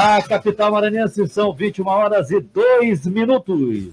Na capital maranhense são 21 horas e 2 minutos.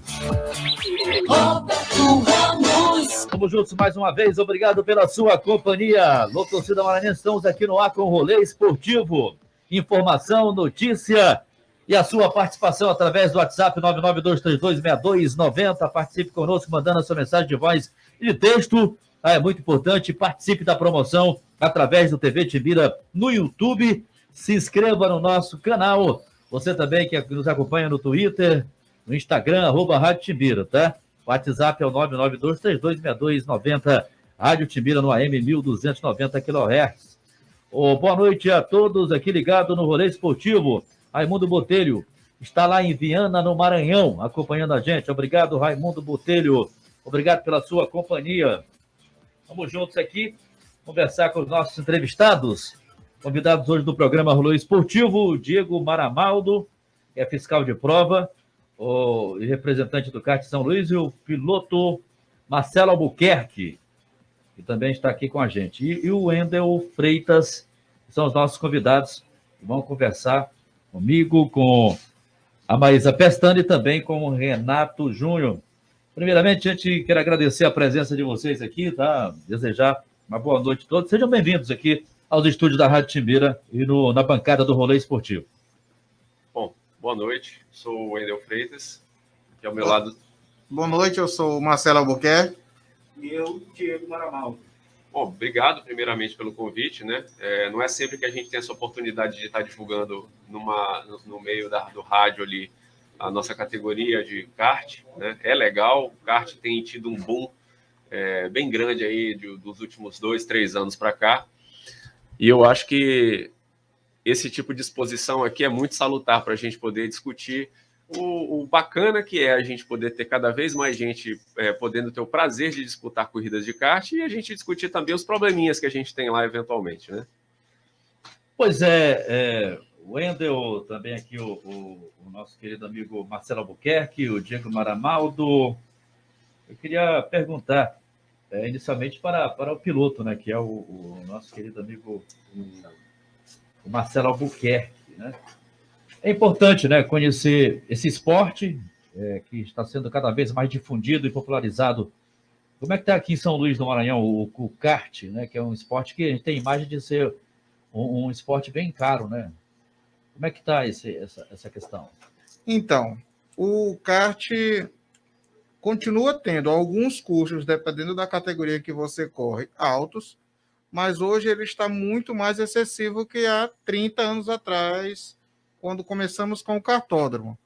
Vamos juntos mais uma vez, obrigado pela sua companhia. Alô, torcida maranhense, estamos aqui no ar com o Rolê Esportivo. Informação, notícia e a sua participação através do WhatsApp 992326290. Participe conosco, mandando a sua mensagem de voz e de texto. É muito importante, participe da promoção através do TV Timbira no YouTube. Se inscreva no nosso canal. Você também que nos acompanha no Twitter, no Instagram, @Rádio Timbira, tá? O WhatsApp é o 992326290. Rádio Timbira no AM 1290 kHz. Boa noite a todos aqui ligado no Rolê Esportivo. Raimundo Botelho está lá em Viana, no Maranhão, acompanhando a gente. Obrigado, Raimundo Botelho. Obrigado pela sua companhia. Vamos juntos aqui conversar com os nossos entrevistados. Convidados hoje do programa Rolê Esportivo, o Diego Maramaldo, que é fiscal de prova, o representante do kart São Luís, e o piloto Marcelo Albuquerque, que também está aqui com a gente. E o Wendel Freitas, que são os nossos convidados, que vão conversar comigo, com a Maísa Pestana e também com o Renato Júnior. Primeiramente, a gente quer agradecer a presença de vocês aqui, tá? Desejar uma boa noite a todos. Sejam bem-vindos aqui aos estúdios da Rádio Timbira e na bancada do Rolê Esportivo. Bom, boa noite. Sou o Wendel Freitas, aqui ao meu lado. Boa noite, eu sou o Marcelo Albuquerque. E eu, Diego Maramaldo. Bom, obrigado primeiramente pelo convite, né? Não é sempre que a gente tem essa oportunidade de estar divulgando no meio do rádio ali a nossa categoria de kart, né? É legal, o kart tem tido um boom bem grande aí dos últimos 2, 3 anos para cá, e eu acho que esse tipo de exposição aqui é muito salutar para a gente poder discutir o bacana que é a gente poder ter cada vez mais gente podendo ter o prazer de disputar corridas de kart, e a gente discutir também os probleminhas que a gente tem lá eventualmente, né? Pois é, o Wendel, também aqui o nosso querido amigo Marcelo Albuquerque, o Diego Maramaldo. Eu queria perguntar inicialmente para o piloto, né, que é o nosso querido amigo o Marcelo Albuquerque, né? É importante, né, conhecer esse esporte que está sendo cada vez mais difundido e popularizado. Como é que está aqui em São Luís do Maranhão o kart, né, que é um esporte que a gente tem imagem de ser um esporte bem caro, né? Como é que está essa questão? Então, o kart continua tendo alguns custos, dependendo da categoria que você corre, altos, mas hoje ele está muito mais acessível que há 30 anos atrás, quando começamos com o kartódromo.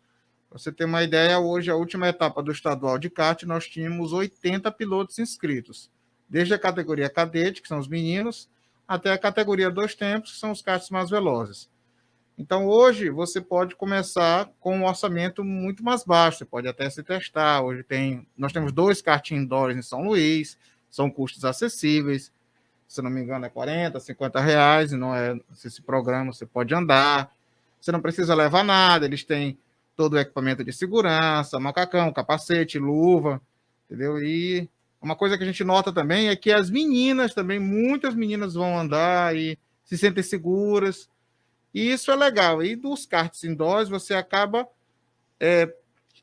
Para você ter uma ideia, hoje, a última etapa do estadual de kart, nós tínhamos 80 pilotos inscritos, desde a categoria cadete, que são os meninos, até a categoria 2 tempos, que são os karts mais velozes. Então, hoje, você pode começar com um orçamento muito mais baixo, você pode até se testar. Hoje nós temos 2 kart indoors em São Luís, são custos acessíveis, se não me engano é R$40, R$50, e não é esse programa, você pode andar, você não precisa levar nada, eles têm todo o equipamento de segurança, macacão, capacete, luva, entendeu? E uma coisa que a gente nota também é que as meninas também, muitas meninas vão andar e se sentem seguras, e isso é legal. E dos karts indoors, você acaba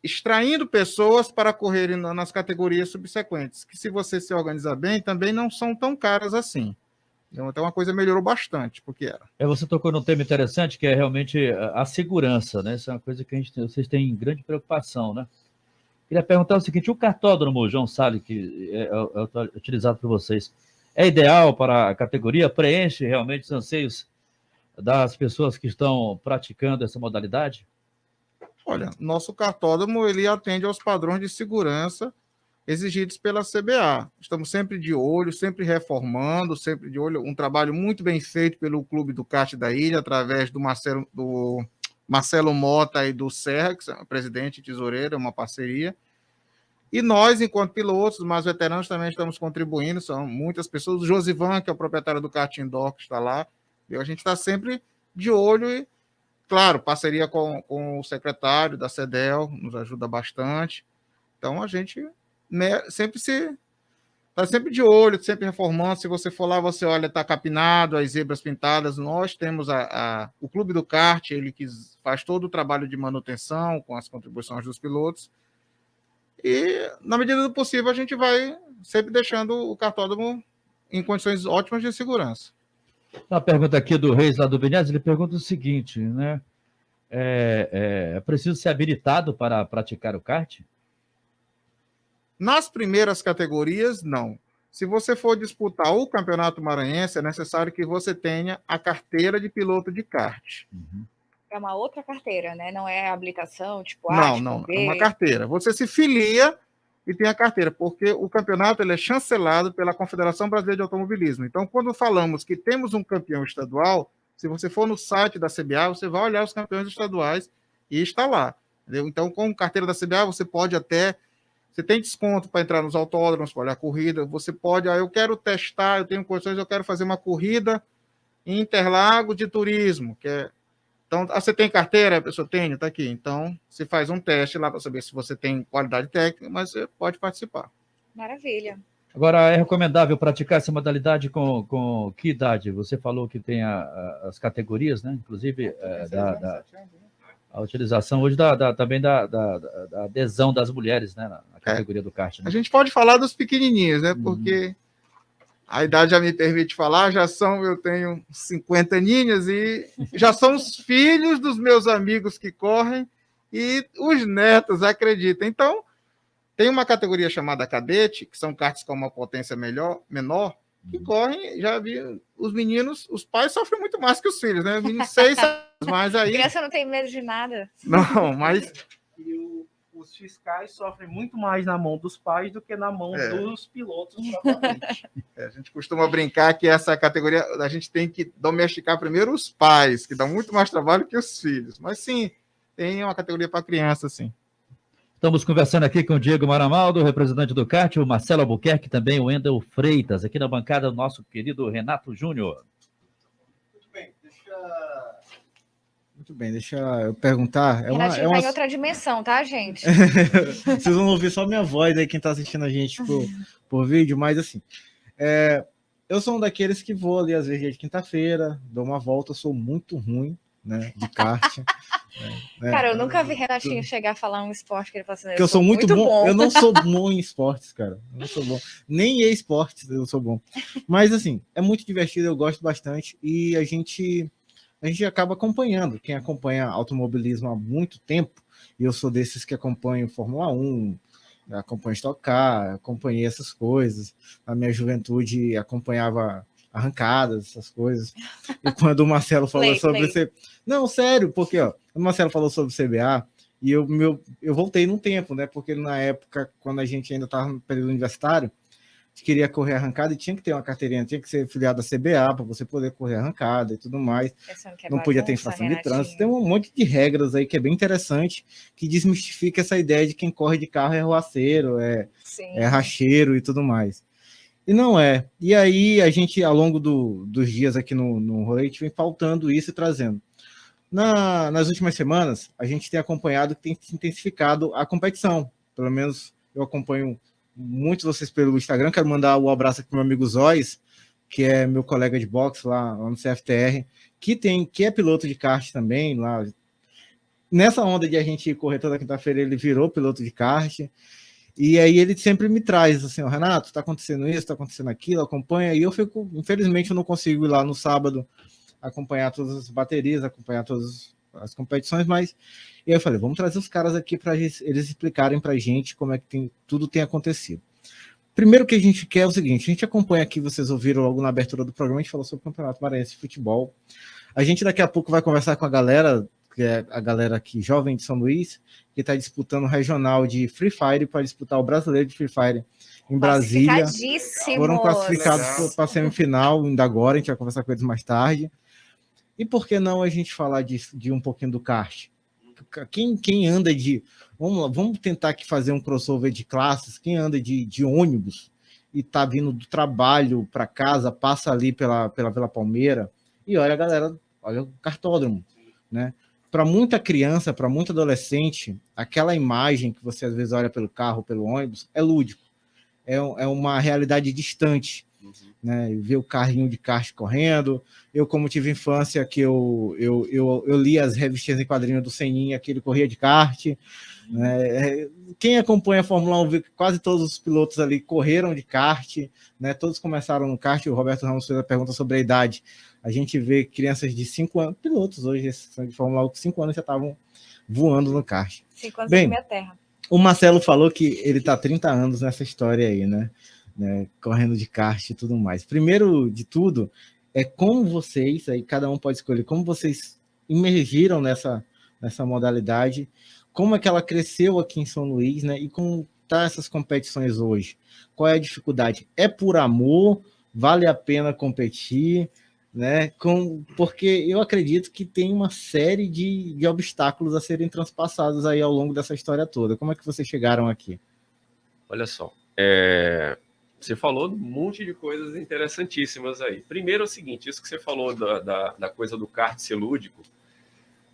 extraindo pessoas para correrem nas categorias subsequentes, que se você se organizar bem, também não são tão caras assim. Então, uma coisa melhorou bastante, porque era. Você tocou num tema interessante, que é realmente a segurança, né? Isso é uma coisa que vocês têm grande preocupação, né? Queria perguntar o seguinte: o kartódromo, João Salles, que é utilizado por vocês, é ideal para a categoria? Preenche realmente os anseios das pessoas que estão praticando essa modalidade? Olha, nosso kartódromo, ele atende aos padrões de segurança exigidos pela CBA. Estamos sempre de olho, sempre reformando, sempre de olho. Um trabalho muito bem feito pelo Clube do Kart da Ilha, através do Marcelo Mota e do Serra, que é o presidente e tesoureiro, é uma parceria. E nós, enquanto pilotos, mais veteranos, também estamos contribuindo, são muitas pessoas. O Josivan, que é o proprietário do kart indoor, que está lá. A gente está sempre de olho e, claro, parceria com o secretário da CEDEL, nos ajuda bastante. Então, a gente sempre se Tá sempre de olho, sempre reformando. Se você for lá, você olha, tá capinado, as zebras pintadas. Nós temos o Clube do Kart, ele que faz todo o trabalho de manutenção com as contribuições dos pilotos. E, na medida do possível, a gente vai sempre deixando o cartódromo em condições ótimas de segurança. Uma pergunta aqui do Reis, lá do Vinhas, ele pergunta o seguinte, né? É preciso ser habilitado para praticar o kart? Nas primeiras categorias, não. Se você for disputar o Campeonato Maranhense, é necessário que você tenha a carteira de piloto de kart. É uma outra carteira, né? Não é habilitação, tipo A, Não, tipo não, B. é uma carteira. Você se filia e tem a carteira, porque o campeonato ele é chancelado pela Confederação Brasileira de Automobilismo. Então, quando falamos que temos um campeão estadual, se você for no site da CBA, você vai olhar os campeões estaduais e está lá. Entendeu? Então, com carteira da CBA, você pode até... Você tem desconto para entrar nos autódromos, para olhar a corrida. Você pode... eu quero testar, eu tenho condições, eu quero fazer uma corrida em Interlagos de turismo, que é... Então, você tem carteira? A pessoa tem, está aqui. Então, se faz um teste lá para saber se você tem qualidade técnica, mas você pode participar. Maravilha. Agora, é recomendável praticar essa modalidade com que idade? Você falou que tem as categorias, né? Inclusive, a utilização hoje também da adesão das mulheres, né? Na categoria do kart. Né? A gente pode falar dos pequenininhos, né? Porque a idade já me permite falar, eu tenho 50 aninhos e já são os filhos dos meus amigos que correm e os netos, acredita. Então, tem uma categoria chamada cadete, que são karts com uma potência menor, que correm, já vi, os meninos, os pais sofrem muito mais que os filhos, né? Os meninos 6 anos, mas aí... A criança não tem medo de nada. Não, mas... E os fiscais sofrem muito mais na mão dos pais do que na mão dos pilotos, provavelmente. A gente costuma brincar que essa categoria, a gente tem que domesticar primeiro os pais, que dão muito mais trabalho que os filhos. Mas sim, tem uma categoria para criança, sim. Estamos conversando aqui com o Diego Maramaldo, representante do kart, o Marcelo Albuquerque, também o Wendel Freitas, aqui na bancada, o nosso querido Renato Júnior. Muito bem, deixa eu perguntar. Renatinho tá em outra dimensão, tá, gente? Vocês vão ouvir só minha voz aí, quem está assistindo a gente por vídeo, mas assim, eu sou um daqueles que vou ali às vezes dia de quinta-feira, dou uma volta, eu sou muito ruim, né, de kart. Cara, eu nunca vi Renatinho chegar a falar um esporte que ele fala assim, eu sou muito bom. Eu não sou bom em esportes, cara. Eu não sou bom. Nem em esportes eu sou bom. Mas assim, é muito divertido, eu gosto bastante e a gente acaba acompanhando. Quem acompanha automobilismo há muito tempo, e eu sou desses que acompanham Fórmula 1, acompanho Stock Car, acompanhei essas coisas. Na minha juventude acompanhava arrancadas, essas coisas. E quando o Marcelo falou sobre... Não, sério, porque o Marcelo falou sobre o CBA e eu voltei num tempo, né? Porque na época, quando a gente ainda estava no período universitário, queria correr arrancada e tinha que ter uma carteirinha, tinha que ser filiado à CBA para você poder correr arrancada e tudo mais. Não podia ter infração de trânsito. Tem um monte de regras aí que é bem interessante, que desmistifica essa ideia de quem corre de carro é roaceiro, é racheiro e tudo mais. E não é. E aí a gente, ao longo dos dias aqui no rolê, a gente vem pautando isso e trazendo. Nas últimas semanas, a gente tem acompanhado que tem se intensificado a competição. Pelo menos eu acompanho muitos de vocês pelo Instagram. Quero mandar um abraço aqui para o meu amigo Zóis, que é meu colega de boxe lá no CFTR, que é piloto de kart também. Lá. Nessa onda de a gente correr toda quinta-feira, ele virou piloto de kart. E aí ele sempre me traz assim, Renato, está acontecendo isso, está acontecendo aquilo, acompanha. E eu fico, infelizmente, eu não consigo ir lá no sábado acompanhar todas as baterias, acompanhar todas as competições, mas e aí eu falei, vamos trazer os caras aqui para eles explicarem para a gente como é que tudo tem acontecido. Primeiro que a gente quer é o seguinte, a gente acompanha aqui, vocês ouviram logo na abertura do programa, a gente falou sobre o Campeonato Maranhense de Futebol. A gente daqui a pouco vai conversar com a galera, que é a galera aqui jovem de São Luís, que está disputando o regional de Free Fire para disputar o brasileiro de Free Fire em Brasília. Foram classificados para a semifinal ainda agora, a gente vai conversar com eles mais tarde. E por que não a gente falar de um pouquinho do kart? Quem anda de... Vamos tentar aqui fazer um crossover de classes. Quem anda de ônibus e está vindo do trabalho para casa, passa ali pela Vila Palmeira e olha, galera, olha o cartódromo, né? Para muita criança, para muito adolescente, aquela imagem que você às vezes olha pelo carro, pelo ônibus, é lúdico. é uma realidade distante, né? Ver o carrinho de kart correndo. Eu, como tive infância, que eu li as revistinhas em quadrinhos do Seninha, que ele corria de kart. Né? Quem acompanha a Fórmula 1 vê que quase todos os pilotos ali correram de kart, né? Todos começaram no kart. O Roberto Ramos fez a pergunta sobre a idade. A gente vê crianças de 5 anos, pilotos hoje de Fórmula 1 com 5 anos já estavam voando no kart. 5 anos Bem, minha terra. o Marcelo falou que ele está 30 anos nessa história aí, né? Correndo de kart e tudo mais. Primeiro de tudo, é como vocês, aí cada um pode escolher, como vocês emergiram nessa modalidade, como é que ela cresceu aqui em São Luís, né? E como tá essas competições hoje? Qual é a dificuldade? É por amor? Vale a pena competir? Né? Porque eu acredito que tem uma série de obstáculos a serem transpassados aí ao longo dessa história toda. Como é que vocês chegaram aqui? Olha só, você falou um monte de coisas interessantíssimas aí. Primeiro é o seguinte, isso que você falou da coisa do kart ser lúdico,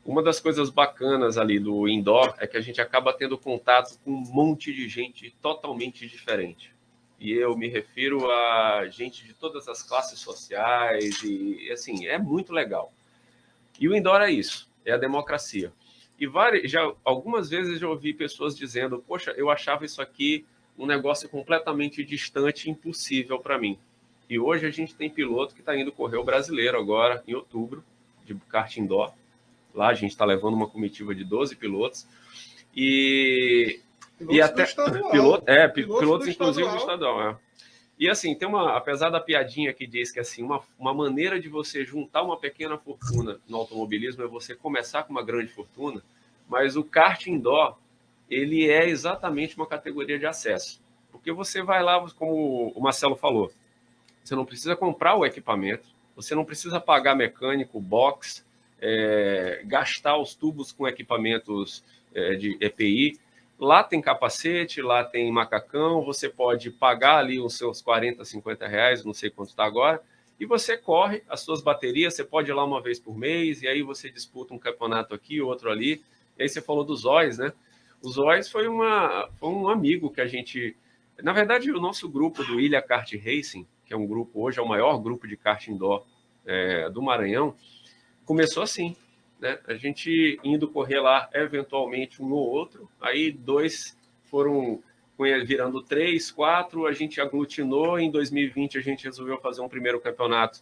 uma das coisas bacanas ali do indoor é que a gente acaba tendo contato com um monte de gente totalmente diferente. E eu me refiro a gente de todas as classes sociais e, assim, é muito legal. E o indoor é isso, é a democracia. E algumas vezes eu ouvi pessoas dizendo, poxa, eu achava isso aqui um negócio completamente distante, impossível para mim. E hoje a gente tem piloto que está indo correr o brasileiro agora, em outubro, de kart indoor. Lá a gente está levando uma comitiva de 12 pilotos. Pilotos até pilotos inclusive do estadual. E assim, apesar da piadinha que diz que assim, uma maneira de você juntar uma pequena fortuna no automobilismo é você começar com uma grande fortuna, mas o kart indoor, ele é exatamente uma categoria de acesso. Porque você vai lá, como o Marcelo falou, você não precisa comprar o equipamento, você não precisa pagar mecânico, box, gastar os tubos com equipamentos de EPI. Lá tem capacete, lá tem macacão, você pode pagar ali os seus 40, 50 reais, não sei quanto está agora, e você corre as suas baterias, você pode ir lá uma vez por mês, e aí você disputa um campeonato aqui, outro ali. E aí você falou dos Zóis, né? Os Zóis foi um amigo que a gente... Na verdade, o nosso grupo do Ilha Kart Racing, que é um grupo, hoje é o maior grupo de kart indoor do Maranhão, começou assim, né? A gente indo correr lá, eventualmente, um ou outro, aí 2 foram virando 3, 4, a gente aglutinou, em 2020 a gente resolveu fazer um primeiro campeonato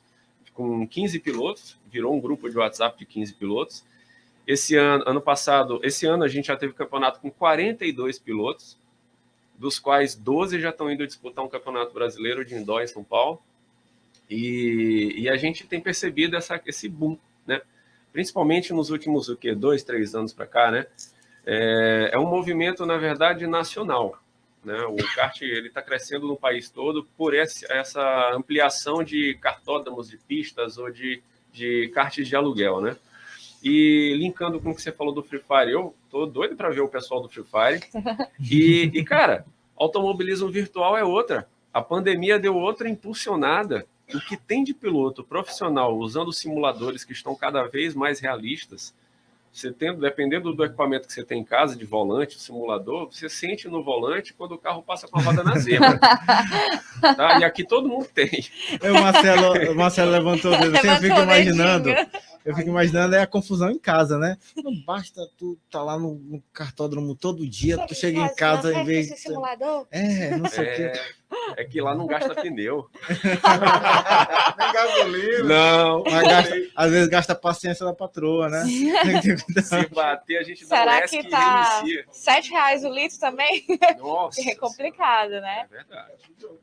com 15 pilotos, virou um grupo de WhatsApp de 15 pilotos. Esse ano a gente já teve campeonato com 42 pilotos, dos quais 12 já estão indo disputar um campeonato brasileiro de indoor em São Paulo, e a gente tem percebido esse boom, né? Principalmente nos últimos 2, 3 anos para cá, né? É um movimento, na verdade, nacional, né? O kart está crescendo no país todo por essa ampliação de cartódromos de pistas ou de karts de aluguel, né? E linkando com o que você falou do Free Fire, eu tô doido para ver o pessoal do Free Fire. E cara, automobilismo virtual é outra. A pandemia deu outra impulsionada. O que tem de piloto profissional usando simuladores que estão cada vez mais realistas, dependendo do equipamento que você tem em casa, de volante, simulador, você sente no volante quando o carro passa com a roda na zebra. Tá? E aqui todo mundo tem. O Marcelo levantou o dedo. Eu fico imaginando a confusão em casa, né? Não basta tu tá lá no cartódromo todo dia, tu chega em casa em vez de... simulador? Não sei o quê. É que lá não gasta pneu. Nem gasolina. Não. Às vezes gasta a paciência da patroa, né? Se bater, a gente dá Será um ESC que e tá reinicia. R$7 o litro também? Nossa. É complicado, né? É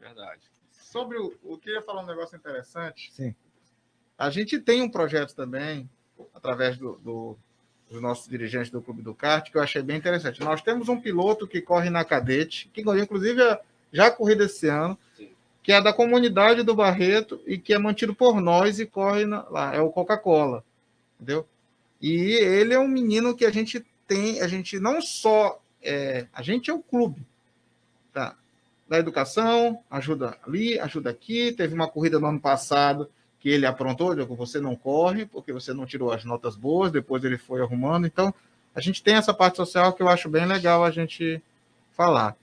verdade. Sobre o que eu ia falar um negócio interessante. Sim. A gente tem um projeto também, através dos nossos dirigentes do Clube do Kart, que eu achei bem interessante. Nós temos um piloto que corre na Cadete, que inclusive já corrido esse ano, Sim. Que é da comunidade do Barreto e que é mantido por nós e corre lá, é o Coca-Cola, entendeu? E ele é um menino que a gente não só, a gente é o clube, tá? Da educação, ajuda ali, ajuda aqui, teve uma corrida no ano passado que ele aprontou, você não corre, porque você não tirou as notas boas, depois ele foi arrumando. Então, a gente tem essa parte social que eu acho bem legal a gente falar.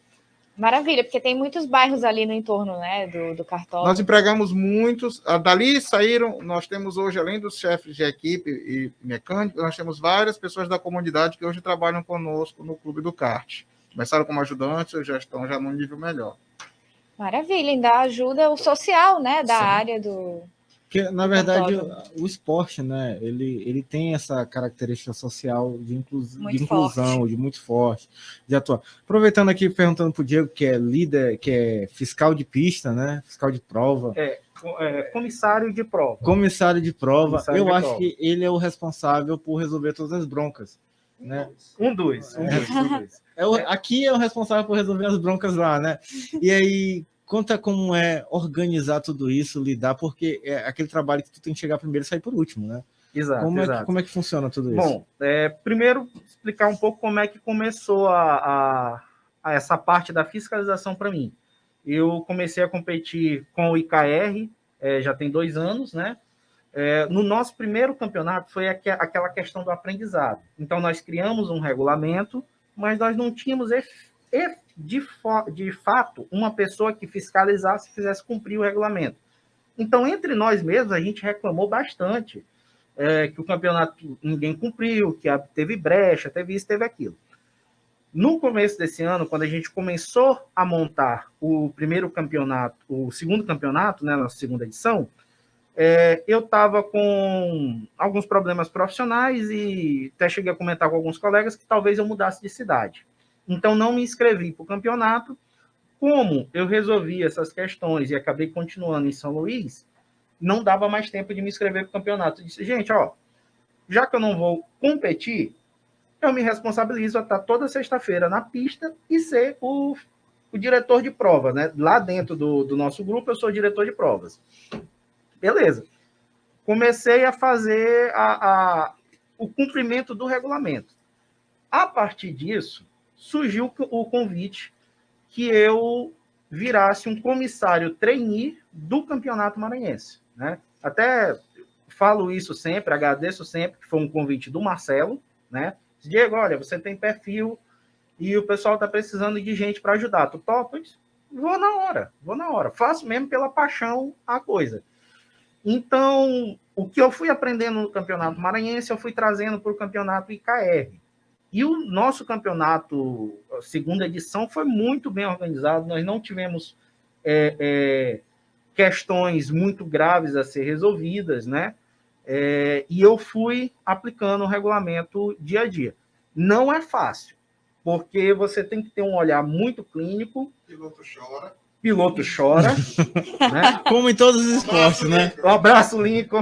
Maravilha, porque tem muitos bairros ali no entorno, né, do cartódromo. Nós empregamos muitos. Dali saíram, nós temos hoje, além dos chefes de equipe e mecânicos, nós temos várias pessoas da comunidade que hoje trabalham conosco no Clube do Kart. Começaram como ajudantes e já estão já num nível melhor. Maravilha, ainda ajuda o social, né, da Sim. área do... Porque, na verdade, o esporte, né, ele tem essa característica social de inclusão, de muito forte, de atuar. Aproveitando aqui, perguntando para o Diego, que é líder, que é fiscal de pista, né, fiscal de prova. Comissário de prova. Comissário de prova. Comissário eu de acho prova. que ele é o responsável por resolver todas as broncas. Né? Um dos. Aqui é o responsável por resolver as broncas lá, né? E aí, conta como é organizar tudo isso, lidar, porque é aquele trabalho que tu tem que chegar primeiro e sair por último, né? Exato, Como é que funciona tudo isso? Bom, primeiro explicar um pouco como é que começou a essa parte da fiscalização para mim. Eu comecei a competir com o IKR, já tem 2 anos, né? No nosso primeiro campeonato foi aquela questão do aprendizado. Então, nós criamos um regulamento, mas nós não tínhamos, de fato, uma pessoa que fiscalizasse e fizesse cumprir o regulamento. Então, entre nós mesmos, a gente reclamou bastante que o campeonato ninguém cumpriu, que teve brecha, teve isso, teve aquilo. No começo desse ano, quando a gente começou a montar o primeiro campeonato, o segundo campeonato, né, na segunda edição, eu estava com alguns problemas profissionais e até cheguei a comentar com alguns colegas que talvez eu mudasse de cidade. Então, não me inscrevi para o campeonato. Como eu resolvi essas questões e acabei continuando em São Luís, não dava mais tempo de me inscrever para o campeonato. Eu disse, gente, já que eu não vou competir, eu me responsabilizo a estar toda sexta-feira na pista e ser o diretor de provas, né? Lá dentro do nosso grupo, eu sou diretor de provas. Beleza. Comecei a fazer o cumprimento do regulamento. A partir disso, surgiu o convite que eu virasse um comissário trainee do Campeonato Maranhense, né? Até falo isso sempre, agradeço sempre, que foi um convite do Marcelo, né? Diego, olha, você tem perfil e o pessoal está precisando de gente para ajudar. Tu topas? Vou na hora. Faço mesmo pela paixão a coisa. Então, o que eu fui aprendendo no Campeonato Maranhense, eu fui trazendo para o Campeonato IKR. E o nosso campeonato, a segunda edição, foi muito bem organizado. Nós não tivemos questões muito graves a ser resolvidas, né? E eu fui aplicando o regulamento dia a dia. Não é fácil, porque você tem que ter um olhar muito clínico. Piloto chora. Né? Como em todos os esportes, né? Um abraço, Lincoln.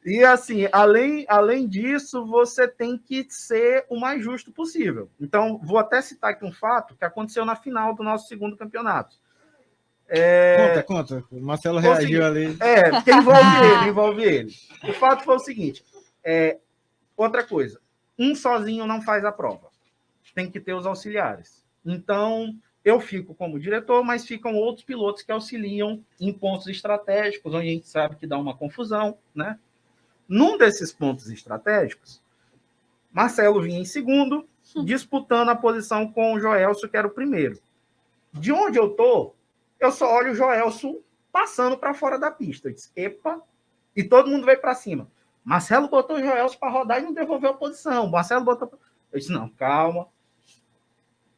E, assim, além disso, você tem que ser o mais justo possível. Então, vou até citar aqui um fato que aconteceu na final do nosso segundo campeonato. Conta. O Marcelo reagiu ali. Porque envolve ele. O fato foi o seguinte. Outra coisa. Um sozinho não faz a prova. Tem que ter os auxiliares. Então, eu fico como diretor, mas ficam outros pilotos que auxiliam em pontos estratégicos, onde a gente sabe que dá uma confusão, né? Num desses pontos estratégicos, Marcelo vinha em segundo, disputando a posição com o Joelson, que era o primeiro. De onde eu tô, eu só olho o Joelson passando para fora da pista. Eu disse, epa, e todo mundo veio para cima. Marcelo botou o Joelson para rodar e não devolveu a posição. Marcelo botou... Eu disse, não, calma.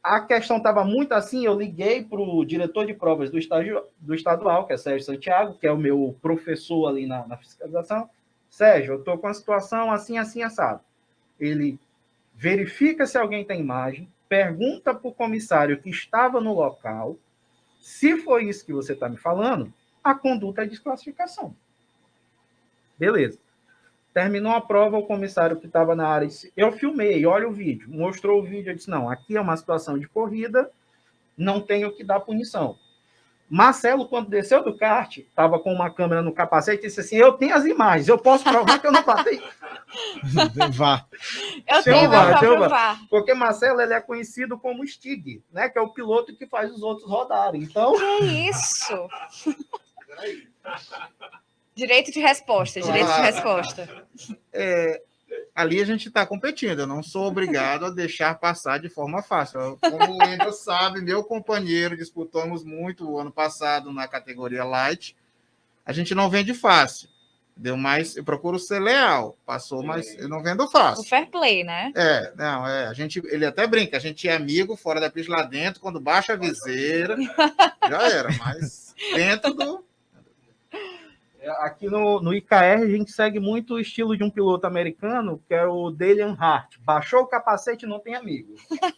A questão estava muito assim, eu liguei para o diretor de provas do estadual, que é Sérgio Santiago, que é o meu professor ali na fiscalização. Sérgio, eu estou com a situação assim, assim, assado. Ele verifica se alguém tem imagem, pergunta para o comissário que estava no local, se foi isso que você está me falando, a conduta é desclassificação. Beleza. Terminou a prova, o comissário que estava na área disse, eu filmei, olha o vídeo. Mostrou o vídeo, eu disse, não, aqui é uma situação de corrida, não tenho que dar punição. Marcelo, quando desceu do kart, estava com uma câmera no capacete e disse assim, eu tenho as imagens, eu posso provar que eu não batei. Vá. Eu tenho para provar. Porque Marcelo, ele é conhecido como Stig, né? Que é o piloto que faz os outros rodarem. Então... Que isso? Direito de resposta. ali a gente está competindo. Eu não sou obrigado a deixar passar de forma fácil. Como o Wendel sabe, meu companheiro, disputamos muito o ano passado na categoria Light. A gente não vende fácil. Entendeu? Mas eu procuro ser leal. Passou, mas eu não vendo O fácil. fair play, né? Ele até brinca, a gente é amigo fora da pista, lá dentro, quando baixa a viseira, já era, mas dentro do... Aqui no IKR a gente segue muito o estilo de um piloto americano, que é o Dale Earnhardt. Baixou o capacete, não tem amigo.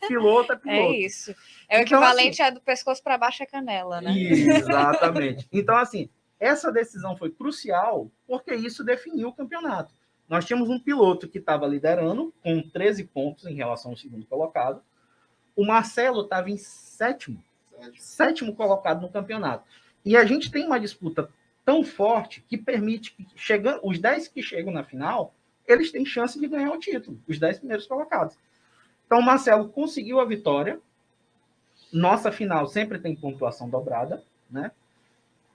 Piloto é piloto. É isso. É o Então, equivalente a do pescoço para baixo é canela, né? Exatamente. Então, assim, essa decisão foi crucial porque isso definiu o campeonato. Nós tínhamos um piloto que estava liderando com 13 pontos em relação ao segundo colocado. O Marcelo estava em sétimo colocado no campeonato. E a gente tem uma disputa tão forte que permite que os 10 que chegam na final, eles têm chance de ganhar o título, os 10 primeiros colocados. Então, o Marcelo conseguiu a vitória. Nossa final sempre tem pontuação dobrada, né?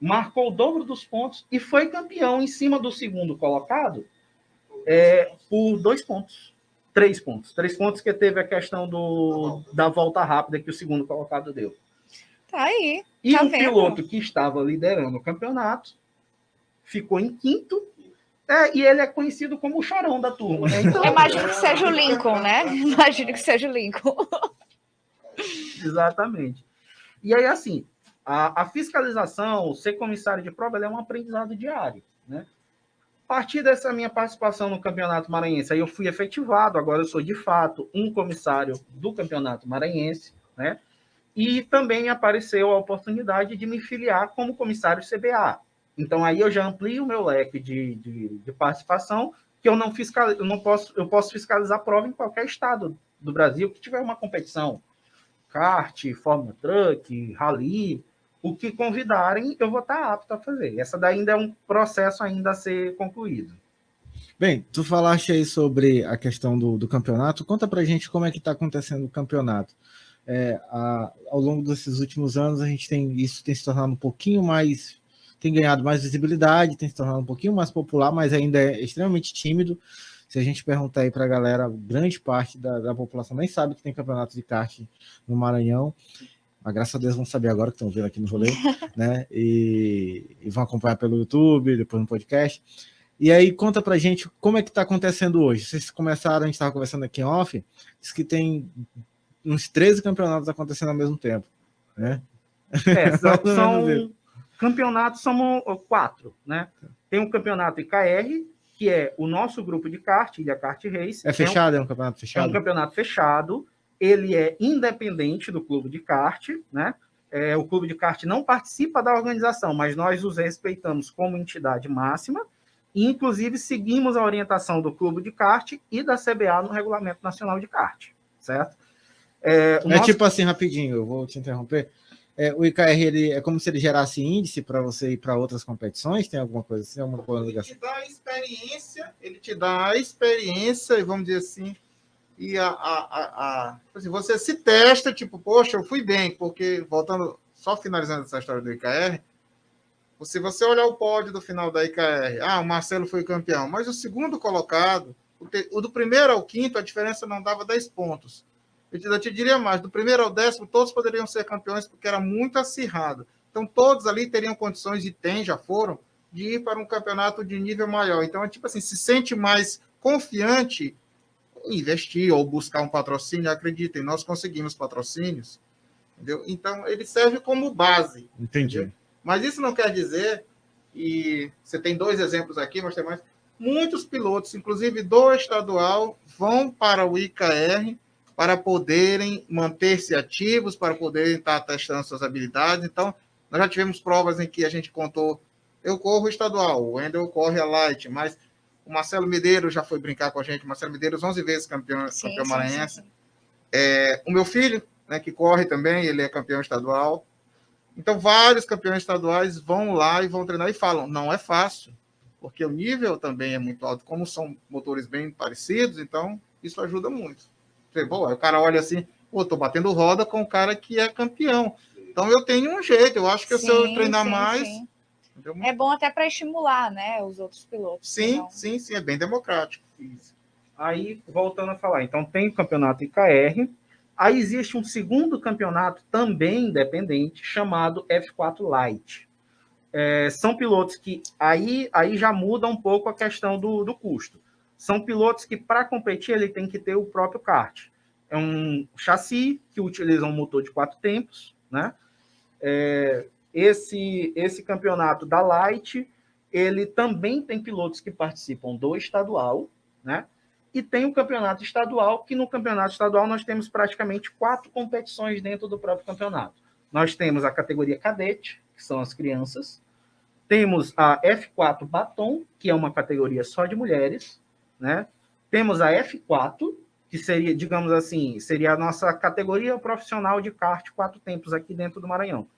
Marcou o dobro dos pontos e foi campeão em cima do segundo colocado por 2 pontos. 3 pontos. 3 pontos que teve a questão da volta rápida que o segundo colocado deu. Tá aí. E tá um vendo? piloto que estava liderando o campeonato ficou em quinto. E ele é conhecido como o chorão da turma, né? Então, Eu imagino que seja o Lincoln, né? Imagino que seja o Lincoln. exatamente. E aí, assim, a fiscalização, ser comissário de prova, ela é um aprendizado diário, né? A partir dessa minha participação no Campeonato Maranhense, aí eu fui efetivado, agora eu sou, de fato, um comissário do Campeonato Maranhense, né? E também apareceu a oportunidade de me filiar como comissário CBA. Então, aí eu já amplio o meu leque de participação, que eu posso fiscalizar prova em qualquer estado do Brasil que tiver uma competição. Kart, Fórmula Truck, Rally, o que convidarem, eu vou estar apto a fazer. Essa daí ainda é um processo ainda a ser concluído. Bem, tu falaste aí sobre a questão do campeonato. Conta pra gente como é que está acontecendo o campeonato. Ao longo desses últimos anos, isso tem se tornado um pouquinho mais, tem ganhado mais visibilidade, tem se tornado um pouquinho mais popular, mas ainda é extremamente tímido. Se a gente perguntar aí para a galera, grande parte da população nem sabe que tem campeonato de kart no Maranhão. Mas graças a Deus vão saber agora que estão vendo aqui no rolê, né? E vão acompanhar pelo YouTube, depois no podcast. E aí, conta pra gente como é que está acontecendo hoje. Vocês começaram, a gente estava conversando aqui em off, diz que tem uns 13 campeonatos acontecendo ao mesmo tempo, né? São campeonatos, são 4, né? Tem um campeonato IKR, que é o nosso grupo de kart, Ilha Kart Race. É fechado? É um campeonato fechado? É um campeonato fechado. Ele é independente do clube de kart, né? O clube de kart não participa da organização, mas nós os respeitamos como entidade máxima e, inclusive, seguimos a orientação do clube de kart e da CBA no Regulamento Nacional de Kart, certo? Tipo assim, rapidinho, eu vou te interromper. O IKR, ele é como se ele gerasse índice para você ir para outras competições? Tem alguma coisa assim? Ele te dá a experiência, e vamos dizer assim, e assim, você se testa, tipo, poxa, eu fui bem, porque, voltando, só finalizando essa história do IKR, se você olhar o pódio do final da IKR, o Marcelo foi campeão, mas o segundo colocado, o do primeiro ao quinto, a diferença não dava 10 pontos. Eu te diria mais, do primeiro ao 10º, todos poderiam ser campeões, porque era muito acirrado. Então, todos ali teriam condições, e já foram, de ir para um campeonato de nível maior. Então, é tipo assim, se sente mais confiante em investir ou buscar um patrocínio. Acreditem, nós conseguimos patrocínios, entendeu? Então, ele serve como base. Entendi. Entendeu? Mas isso não quer dizer, e você tem 2 exemplos aqui, mas tem mais, muitos pilotos, inclusive do estadual, vão para o IKR para poderem manter-se ativos, para poderem estar testando suas habilidades. Então, nós já tivemos provas em que a gente contou, eu corro estadual, o Wendel corre a Light, mas o Marcelo Medeiros já foi brincar com a gente, o Marcelo Medeiros 11 vezes campeão maranhense. Sim. O meu filho, né, que corre também, ele é campeão estadual. Então, vários campeões estaduais vão lá e vão treinar e falam, não é fácil, porque o nível também é muito alto, como são motores bem parecidos, então isso ajuda muito. Bom, o cara olha assim, tô batendo roda com o cara que é campeão. Então, eu tenho um jeito, eu acho que se eu treinar mais... Sim. É bom até para estimular, né, os outros pilotos. Sim, é bem democrático. Isso. Aí, voltando a falar, então tem o campeonato IKR, aí existe um segundo campeonato também independente, chamado F4 Light. São pilotos que aí já muda um pouco a questão do custo. São pilotos que, para competir, ele tem que ter o próprio kart. É um chassi que utiliza um motor de 4 tempos, né? Esse campeonato da Light, ele também tem pilotos que participam do estadual, né? E tem o campeonato estadual, que no campeonato estadual nós temos praticamente 4 competições dentro do próprio campeonato. Nós temos a categoria cadete, que são as crianças. Temos a F4 Baton, que é uma categoria só de mulheres, né? Temos a F4, que seria, digamos assim, seria a nossa categoria profissional de kart 4 tempos aqui dentro do Maranhão.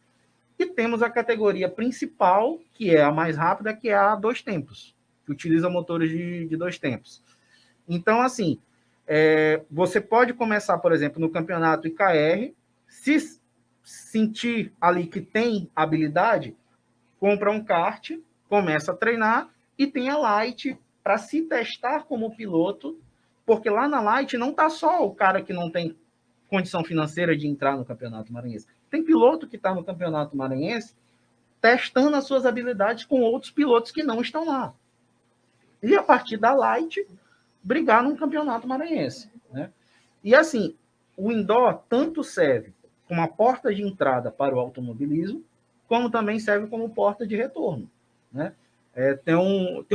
E temos a categoria principal, que é a mais rápida, que é a 2 tempos, que utiliza motores de 2 tempos. Então, assim, você pode começar, por exemplo, no campeonato IKR, se sentir ali que tem habilidade, compra um kart, começa a treinar e tem a Light para se testar como piloto, porque lá na Light não está só o cara que não tem condição financeira de entrar no Campeonato Maranhense. Tem piloto que está no Campeonato Maranhense testando as suas habilidades com outros pilotos que não estão lá. E a partir da Light, brigar num Campeonato Maranhense, né? E assim, o indoor tanto serve como a porta de entrada para o automobilismo, como também serve como porta de retorno, né? Tem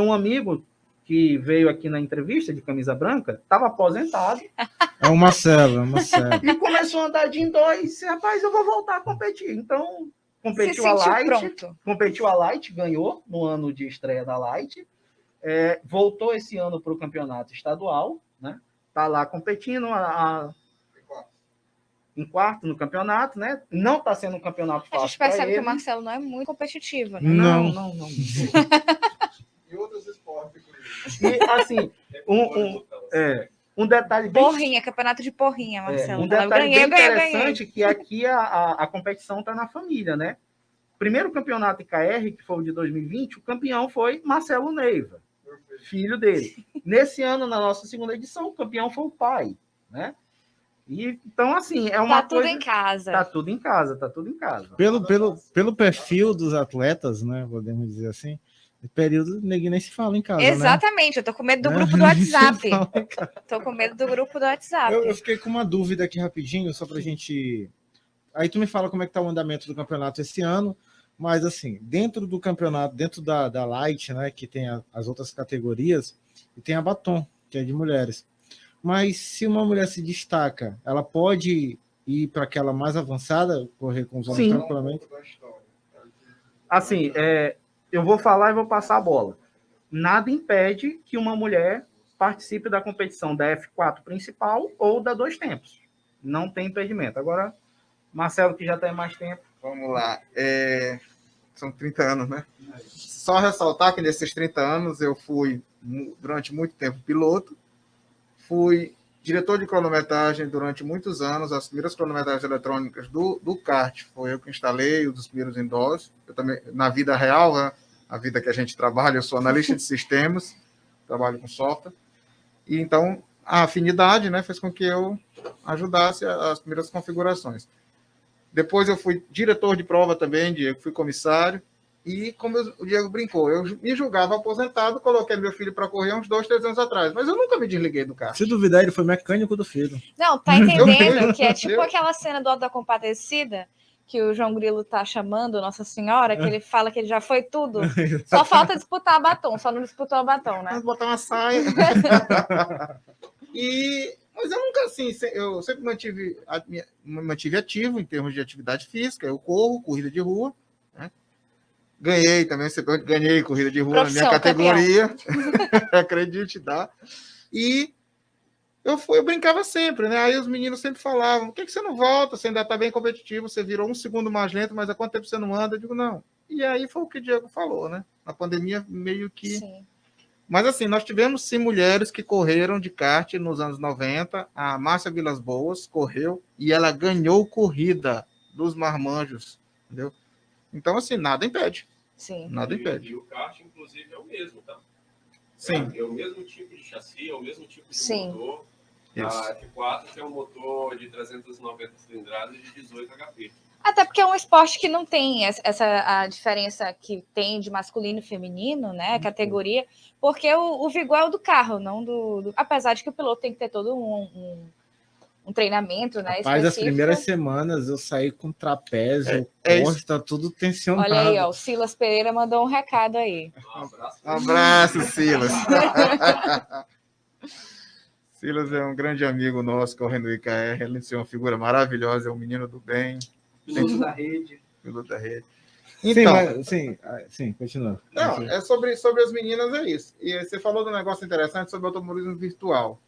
um amigo que veio aqui na entrevista de camisa branca, estava aposentado. É o Marcelo. E começou a andar de indoor e disse, rapaz, eu vou voltar a competir. Então, competiu a Light, pronto. Competiu a Light, ganhou no ano de estreia da Light, voltou esse ano para o campeonato estadual, né? Tá lá competindo em quarto no campeonato, né? Não está sendo um campeonato fácil. A gente percebe que o Marcelo não é muito competitivo, né? Não. E outros esportes. E assim, um detalhe bem... Porrinha, campeonato de porrinha, Marcelo. Um detalhe bem interessante que aqui a competição está na família, né? Primeiro campeonato IKR, que foi o de 2020, o campeão foi Marcelo Neiva, filho dele. Nesse ano, na nossa segunda edição, o campeão foi o pai, né? E, então, assim, é uma coisa... Tudo em casa. Tá tudo em casa. Pelo perfil dos atletas, né? Podemos dizer assim, período ninguém nem se fala em casa, exatamente, né? Eu tô com medo do grupo do WhatsApp. Tô com medo do grupo do WhatsApp. Eu fiquei com uma dúvida aqui rapidinho, só pra gente... Aí tu me fala como é que tá o andamento do campeonato esse ano, mas assim, dentro do campeonato, dentro da Light, né, que tem as outras categorias, e tem a Baton, que é de mulheres. Mas se uma mulher se destaca, ela pode ir para aquela mais avançada, correr com os homens tranquilamente? Assim, eu vou falar e vou passar a bola. Nada impede que uma mulher participe da competição da F4 principal ou da 2 tempos. Não tem impedimento. Agora, Marcelo, que já tem mais tempo. Vamos lá. São 30 anos, né? Só ressaltar que nesses 30 anos eu fui, durante muito tempo, piloto. Fui diretor de cronometragem durante muitos anos. As primeiras cronometragens eletrônicas do kart foi eu que instalei, um dos primeiros indoors. Eu também, na vida real, né, a vida que a gente trabalha, eu sou analista de sistemas, trabalho com software. E então, a afinidade, né, fez com que eu ajudasse as primeiras configurações. Depois eu fui diretor de prova também, Diego, fui comissário. E como o Diego brincou, eu me julgava aposentado, coloquei meu filho para correr uns 2, 3 anos atrás, mas eu nunca me desliguei do kart. Se duvidar, ele foi mecânico do filho. Não, tá entendendo que é tipo aquela cena do Auto da Compadecida, que o João Grilo tá chamando Nossa Senhora, que ele fala que ele já foi tudo. Só falta disputar a Batom, só não disputou a Batom, né? Botar uma saia. Mas eu nunca, assim, eu sempre mantive ativo em termos de atividade física, eu corro, corrida de rua, né? Ganhei também, ganhei corrida de rua na minha categoria, acredite, tá? E eu brincava sempre, né? Aí os meninos sempre falavam, por que você não volta? Você ainda está bem competitivo, você virou 1 segundo mais lento, mas há quanto tempo você não anda? Eu digo, não. E aí foi o que o Diego falou, né? Na pandemia, meio que... Sim. Mas assim, nós tivemos sim mulheres que correram de kart nos anos 90, a Márcia Vilas Boas correu e ela ganhou corrida dos marmanjos, entendeu? Então, assim, nada impede. Sim. Nada impede. E o kart, inclusive, é o mesmo, tá? Sim. É o mesmo tipo de chassi, é o mesmo tipo de Sim. motor. Isso. A F4 tem um motor de 390 cilindradas e de 18 HP. Até porque é um esporte que não tem a diferença que tem de masculino e feminino, né? A categoria, porque o vigor é o do carro, não apesar de que o piloto tem que ter todo um treinamento, né? Rapaz, as específico. primeiras semanas eu saí com trapézio, É costa, tudo tensionado. Olha aí, ó, o Silas Pereira mandou um recado aí. Um abraço. Um abraço, Silas. Silas é um grande amigo nosso, correndo o IKR. Ele é uma figura maravilhosa, é um menino do bem. Piloto da rede. Piloto da rede. Então, Então, sim, continua. não, é sobre as meninas, é isso. E você falou de um negócio interessante sobre automobilismo virtual.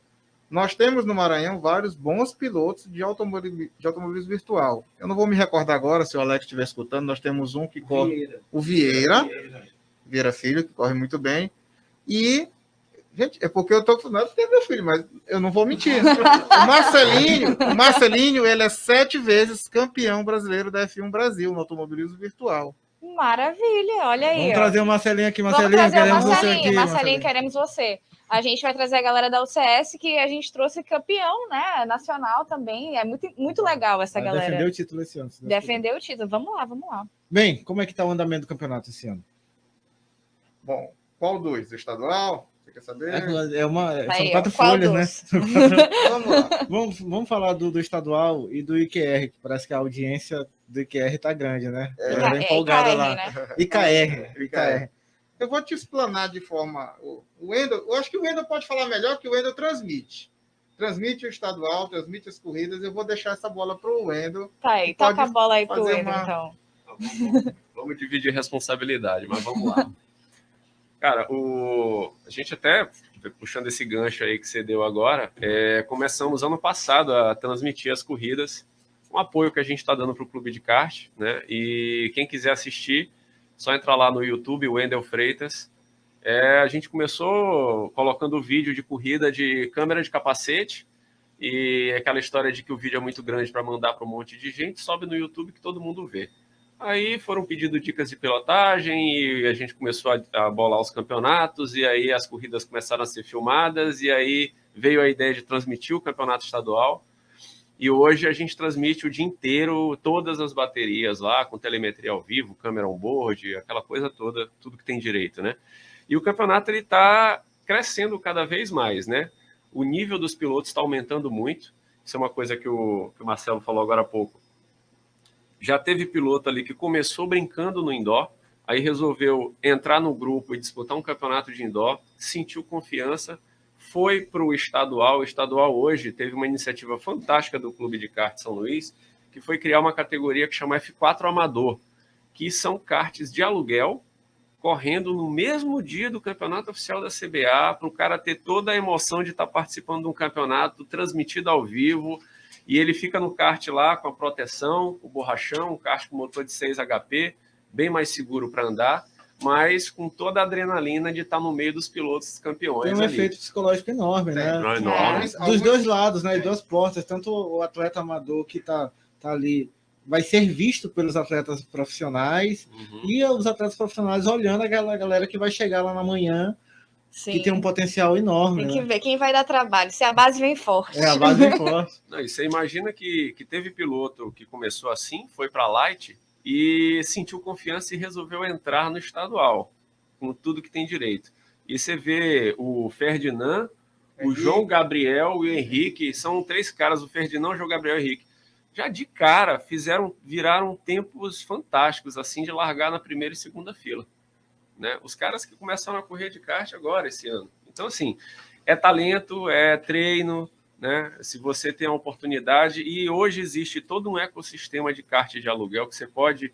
Nós temos no Maranhão vários bons pilotos de automobilismo virtual. Eu não vou me recordar agora, se o Alex estiver escutando, nós temos um que corre, o Vieira Filho, que corre muito bem. E, gente, é porque eu estou falando que tem meu filho, mas eu não vou mentir. O Marcelinho, ele é 7 vezes campeão brasileiro da F1 Brasil no automobilismo virtual. Maravilha, olha aí. Vamos ó. trazer o Marcelinho aqui, Vamos Marcelinho, trazer o queremos você Marcelinho. aqui. Marcelinho, queremos você. A gente vai trazer a galera da UCS, que a gente trouxe campeão, né? Nacional também. É muito, muito legal essa galera. Defendeu o título esse ano. se Deus quiser. Defender o título. Vamos lá. Bem, como é que está o andamento do campeonato esse ano? Bom, qual dos? O estadual? Você quer saber? Aí, São ó, 4 qual folhas, dos? né? Vamos lá. Vamos falar do estadual e do IQR, que parece que a audiência do IQR tá grande, né? Ela tá empolgada IKR, lá. né? IKR. Eu vou te explanar de forma... O Wendel, eu acho que o Wendel pode falar melhor, que o Wendel transmite. Transmite o estadual, transmite as corridas. Eu vou deixar essa bola para o Wendel. Tá aí, Pode toca a bola aí pro fazer Wendel, uma- então. Vamos dividir responsabilidade, mas vamos lá. Cara, a gente até, puxando esse gancho aí que você deu agora, começamos ano passado a transmitir as corridas, um apoio que a gente está dando para o Clube de Kart, né? E quem quiser assistir, só entrar lá no YouTube, Wendel Freitas. A gente começou colocando vídeo de corrida de câmera de capacete, e aquela história de que o vídeo é muito grande para mandar para um monte de gente, sobe no YouTube que todo mundo vê. Aí foram pedindo dicas de pilotagem e a gente começou a bolar os campeonatos, e aí as corridas começaram a ser filmadas, e aí veio a ideia de transmitir o campeonato estadual. E hoje a gente transmite o dia inteiro todas as baterias lá, com telemetria ao vivo, câmera on-board, aquela coisa toda, tudo que tem direito, né? E o campeonato ele está crescendo cada vez mais, né? O nível dos pilotos está aumentando muito. Isso é uma coisa que o Marcelo falou agora há pouco. Já teve piloto ali que começou brincando no indoor, aí resolveu entrar no grupo e disputar um campeonato de indoor, sentiu confiança, foi para o estadual. O estadual hoje teve uma iniciativa fantástica do Clube de Kart São Luís, que foi criar uma categoria que chama F4 Amador, que são karts de aluguel, correndo no mesmo dia do campeonato oficial da CBA, para o cara ter toda a emoção de estar participando de um campeonato transmitido ao vivo, e ele fica no kart lá com a proteção, o borrachão, um kart com motor de 6 HP, bem mais seguro para andar, mas com toda a adrenalina de estar no meio dos pilotos campeões. Tem um ali. efeito psicológico enorme, né? Não, enorme. Dos dois lados, né? E duas portas, tanto o atleta amador que tá ali vai ser visto pelos atletas profissionais, e os atletas profissionais olhando aquela galera que vai chegar lá na manhã, Sim. que tem um potencial enorme. Tem que né? ver quem vai dar trabalho, se a base vem forte. É a base bem forte. Não, e você imagina que teve piloto que começou assim, foi para Light e sentiu confiança e resolveu entrar no estadual, com tudo que tem direito. E você vê o Ferdinand, o João Gabriel e o Henrique, são 3 caras, o Ferdinand, o João Gabriel e o Henrique. Já de cara viraram tempos fantásticos, assim, de largar na primeira e segunda fila. Né? Os caras que começaram a correr de kart agora, esse ano. Então, assim, é talento, é treino, né? Se você tem a oportunidade, e hoje existe todo um ecossistema de kart de aluguel que você pode,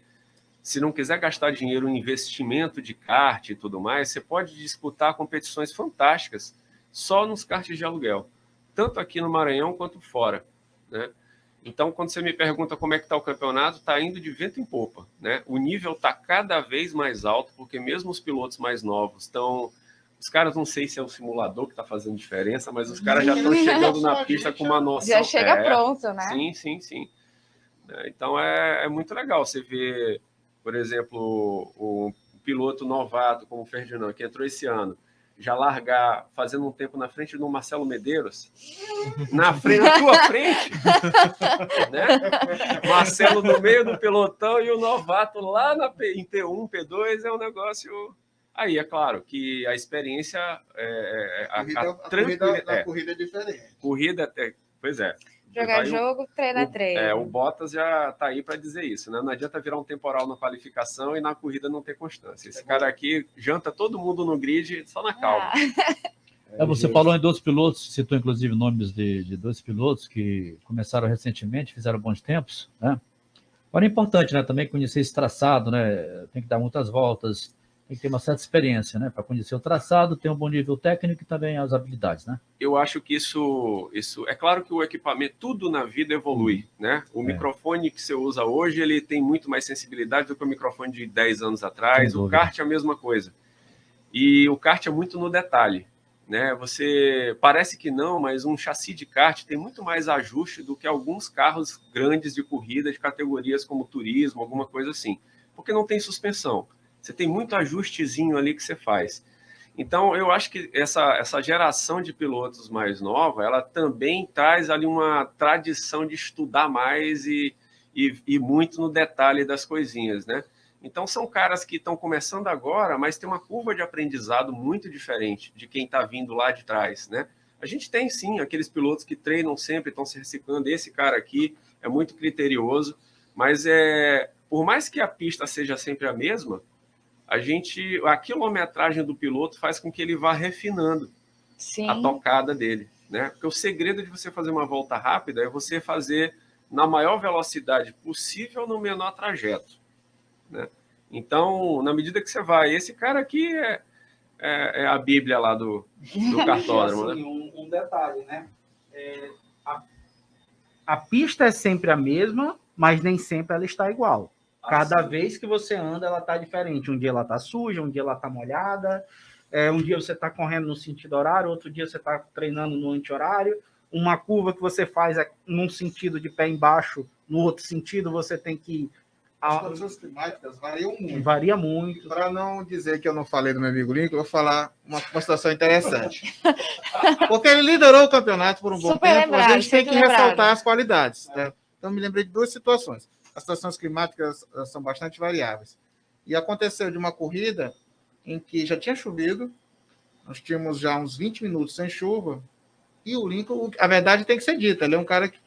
se não quiser gastar dinheiro em investimento de kart e tudo mais, você pode disputar competições fantásticas só nos karts de aluguel, tanto aqui no Maranhão quanto fora, né? Então, quando você me pergunta como é que está o campeonato, está indo de vento em popa, né? O nível está cada vez mais alto, porque mesmo os pilotos mais novos estão... Os caras, não sei se é o simulador que está fazendo diferença, mas os caras já estão chegando na pista com uma noção... Já chega pronto, né? Sim. Então, é muito legal você ver, por exemplo, o piloto novato como o Ferdinand, que entrou esse ano. já largar fazendo um tempo na frente do Marcelo Medeiros, na tua frente, né? Marcelo no meio do pelotão e o novato lá em P1, P2 é um negócio... Aí, é claro que a experiência... A corrida é diferente. Corrida, pois é. Jogar jogo, treino. O Bottas já está aí para dizer isso, né? Não adianta virar um temporal na qualificação e na corrida não ter constância. Esse cara aqui janta todo mundo no grid só na calma. Você falou em 2 pilotos, citou inclusive nomes de 2 pilotos que começaram recentemente, fizeram bons tempos, né? Agora é importante, né, também conhecer esse traçado, né? Tem que dar muitas voltas, tem que ter uma certa experiência, né? Para conhecer o traçado, ter um bom nível técnico e também as habilidades, né? Eu acho que isso é claro que o equipamento, tudo na vida evolui, né? O microfone que você usa hoje, ele tem muito mais sensibilidade do que o microfone de 10 anos atrás. O kart é a mesma coisa. E o kart é muito no detalhe, né? Você parece que não, mas um chassi de kart tem muito mais ajuste do que alguns carros grandes de corrida de categorias como turismo, alguma coisa assim, porque não tem suspensão. Você tem muito ajustezinho ali que você faz. Então, eu acho que essa geração de pilotos mais nova, ela também traz ali uma tradição de estudar mais e muito no detalhe das coisinhas, né? Então, são caras que estão começando agora, mas tem uma curva de aprendizado muito diferente de quem está vindo lá de trás, né? A gente tem, sim, aqueles pilotos que treinam sempre, estão se reciclando. Esse cara aqui é muito criterioso, mas por mais que a pista seja sempre a mesma, a quilometragem do piloto faz com que ele vá refinando a tocada dele, né? Porque o segredo de você fazer uma volta rápida é você fazer na maior velocidade possível no menor trajeto, né? Então, na medida que você vai, esse cara aqui é a Bíblia lá do kartódromo, assim, né? Um detalhe, né? A pista é sempre a mesma, mas nem sempre ela está igual. Cada vez que você anda, ela está diferente. Um dia ela está suja, um dia ela está molhada. Um dia você está correndo no sentido horário, outro dia você está treinando no anti-horário. Uma curva que você faz num sentido de pé embaixo, no outro sentido você tem que... As condições climáticas variam muito. Varia muito. Para não dizer que eu não falei do meu amigo Lincoln, eu vou falar uma situação interessante. Porque ele liderou o campeonato por um bom tempo, mas a gente tem que ressaltar as qualidades. Né? Então, me lembrei de 2 situações. As situações climáticas são bastante variáveis. E aconteceu de uma corrida em que já tinha chovido, nós tínhamos já uns 20 minutos sem chuva, e o Lincoln, a verdade tem que ser dita, ele é um cara que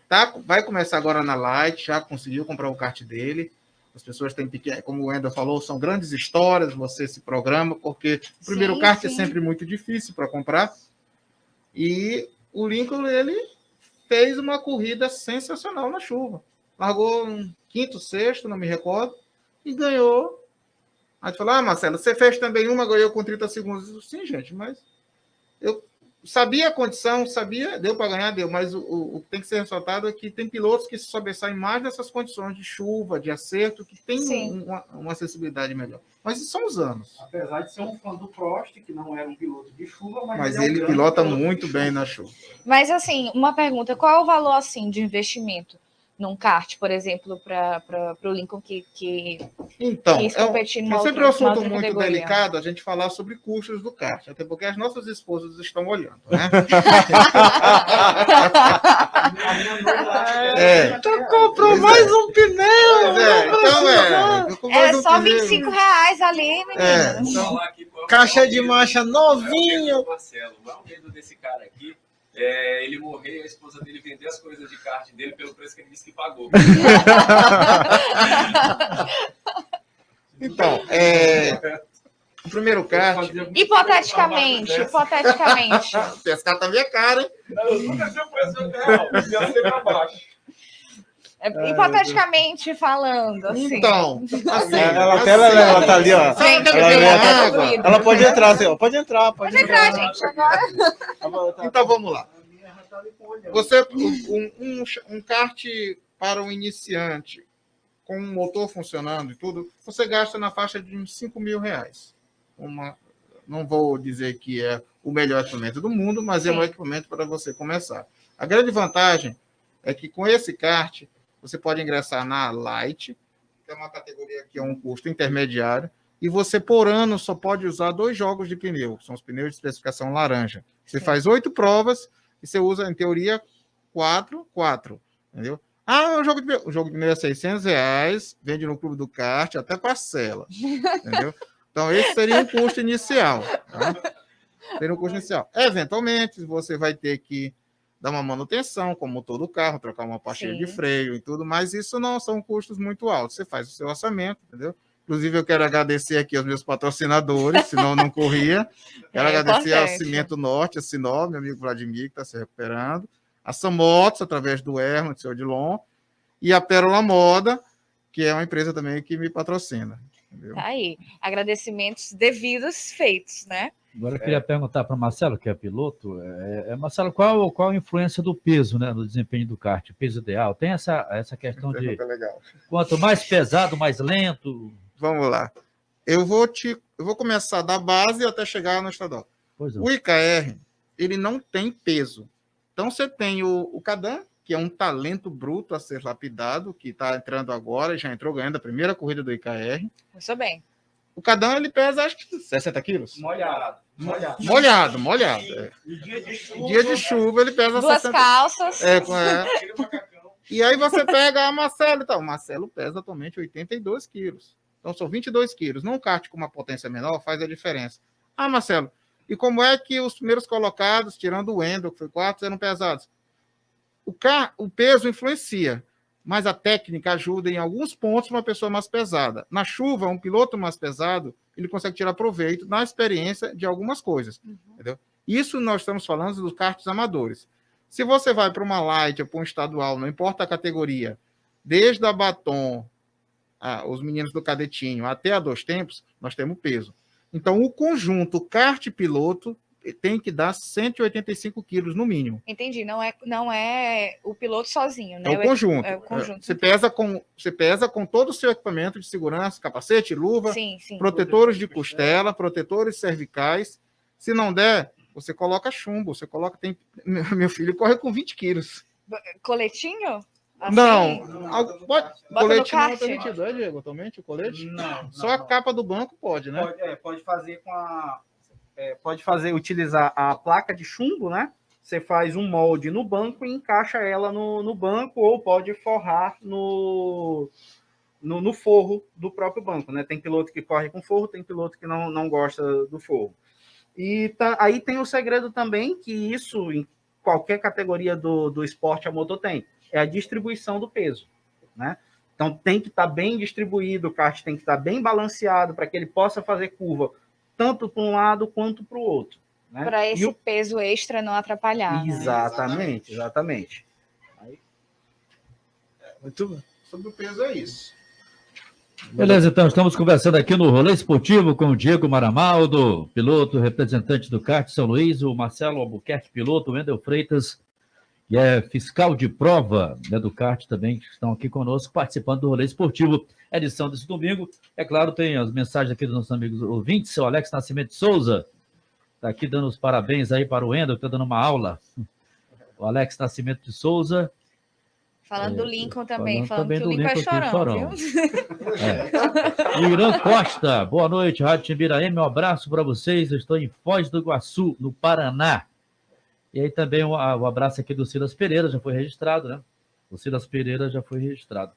vai começar agora na Light, já conseguiu comprar o kart dele. As pessoas têm como o Wendel falou, são grandes histórias, você se programa, porque o primeiro kart é sempre muito difícil para comprar. E o Lincoln, ele fez uma corrida sensacional na chuva. Largou um 5º, 6º, não me recordo, e ganhou. Aí tu falou, Marcelo, você fez também uma, ganhou com 30 segundos. Sim, gente, mas eu sabia a condição, deu para ganhar, deu, mas o que tem que ser ressaltado é que tem pilotos que se sobressaem mais dessas condições de chuva, de acerto, que tem uma acessibilidade melhor. Mas isso são os anos. Apesar de ser um fã do Prost, que não era um piloto de chuva, mas ele pilota muito bem na chuva. Mas, assim, uma pergunta, qual é o valor, assim, de investimento num kart, por exemplo, para o Lincoln que quis competir numa é sempre um assunto muito categoria. delicado a gente falar sobre custos do kart, até porque as nossas esposas estão olhando, né? Tu comprou mais um pneu! É só R$25 ali, menino. Então, caixa de marcha novinho! Marcelo, o maior medo desse cara aqui é ele morrer e a esposa dele vender as coisas de kart dele pelo preço que ele disse que pagou. Então, o primeiro kart... Hipoteticamente. Esse kart também é caro, hein? Eu nunca tinha preço real, ia ser para baixo. Hipoteticamente falando, assim. Então, assim, ela tá ali, ó. Ela pode entrar, senhor. Pode entrar, gente. Agora. Então, vamos lá. Você, um kart para um iniciante, com um motor funcionando e tudo, você gasta na faixa de uns R$5.000. Não vou dizer que é o melhor equipamento do mundo, mas é um equipamento para você começar. A grande vantagem é que com esse kart, você pode ingressar na Light, que é uma categoria que é um custo intermediário. e você, por ano, só pode usar 2 jogos de pneu, que são os pneus de especificação laranja. Você faz 8 provas e você usa, em teoria, 4, entendeu? Ah, o jogo de pneu é R$600, vende no Clube do Kart, até parcela, entendeu? Então, esse seria um custo inicial, tá? Seria um custo inicial. Eventualmente, você vai ter que dar uma manutenção, como o motor do carro, trocar uma pastilha de freio e tudo, mas isso não são custos muito altos. Você faz o seu orçamento, entendeu? Inclusive, eu quero agradecer aqui aos meus patrocinadores, senão não corria. Quero agradecer ao Cimento Norte, a Sinó, meu amigo Vladimir, que está se recuperando, a Samotos, através do Herman, do seu Odilon, e a Pérola Moda, que é uma empresa também que me patrocina. Entendeu? Tá aí. Agradecimentos devidos feitos, né? Agora eu queria perguntar para o Marcelo, que é piloto, Marcelo, qual a influência do peso, né, no desempenho do kart, o peso ideal? Tem essa questão de Legal. Quanto mais pesado, mais lento? Vamos lá. Eu vou começar da base até chegar no estadual. Pois não. O IKR, ele não tem peso. Então, você tem o Cadan, que é um talento bruto a ser lapidado, que está entrando agora, já entrou ganhando a primeira corrida do IKR. Começou bem. O Cadan, ele pesa, acho que 60 quilos. Molhado. Molhado. E dia de chuva. Dia de chuva, ele pesa 2 60 calças. E aí você pega a Marcelo e tal. O Marcelo pesa atualmente 82 quilos. Então, são 22 quilos. Num kart com uma potência menor, faz a diferença. Ah, Marcelo, e como é que os primeiros colocados, tirando o Wendel, que foi 4, eram pesados? O peso influencia, mas a técnica ajuda em alguns pontos uma pessoa mais pesada. Na chuva, um piloto mais pesado, ele consegue tirar proveito na experiência de algumas coisas. Entendeu? Isso nós estamos falando dos karts amadores. Se você vai para uma light ou para um estadual, não importa a categoria, desde a batom, os meninos do cadetinho, até a 2 tempos, nós temos peso. Então, o conjunto kart-piloto tem que dar 185 quilos no mínimo. Entendi, não é o piloto sozinho, né? É o conjunto. É o conjunto. Você pesa com todo o seu equipamento de segurança, capacete, luva, Sim. protetores de costela, protetores cervicais. Se não der, você coloca chumbo. Meu filho corre com 20 quilos. Coletinho? Assim? Não. Colete no não é kart? permitido, Diego, atualmente, o colete? Não. Só a capa do banco pode, né? Pode fazer utilizar a placa de chumbo, né? Você faz um molde no banco e encaixa ela no banco, ou pode forrar no forro do próprio banco, né? Tem piloto que corre com forro, tem piloto que não gosta do forro. E aí tem o segredo também, que isso em qualquer categoria do esporte a motor tem, é a distribuição do peso, né? Então tem que estar bem distribuído, o kart tem que estar bem balanceado para que ele possa fazer curva tanto para um lado quanto para o outro, né? Para esse peso extra não atrapalhar. Exatamente. Muito bem. Sobre o peso é isso. Beleza, então estamos conversando aqui no Rolê Esportivo com o Diego Maramaldo, piloto, representante do kart São Luís, o Marcelo Albuquerque, piloto, o Wendel Freitas, que é fiscal de prova, né, do kart também, que estão aqui conosco, participando do Rolê Esportivo, edição desse domingo. É claro, tem as mensagens aqui dos nossos amigos ouvintes, o Alex Nascimento de Souza, está aqui dando os parabéns aí para o Wendel, que está dando uma aula. O Alex Nascimento de Souza. Falando do Lincoln também, falando também que do o Lincoln é chorão, viu? Irã Costa, boa noite, Rádio Timbiraí, um abraço para vocês, eu estou em Foz do Iguaçu, no Paraná. E aí também o abraço aqui do Silas Pereira, já foi registrado, né? O Silas Pereira já foi registrado.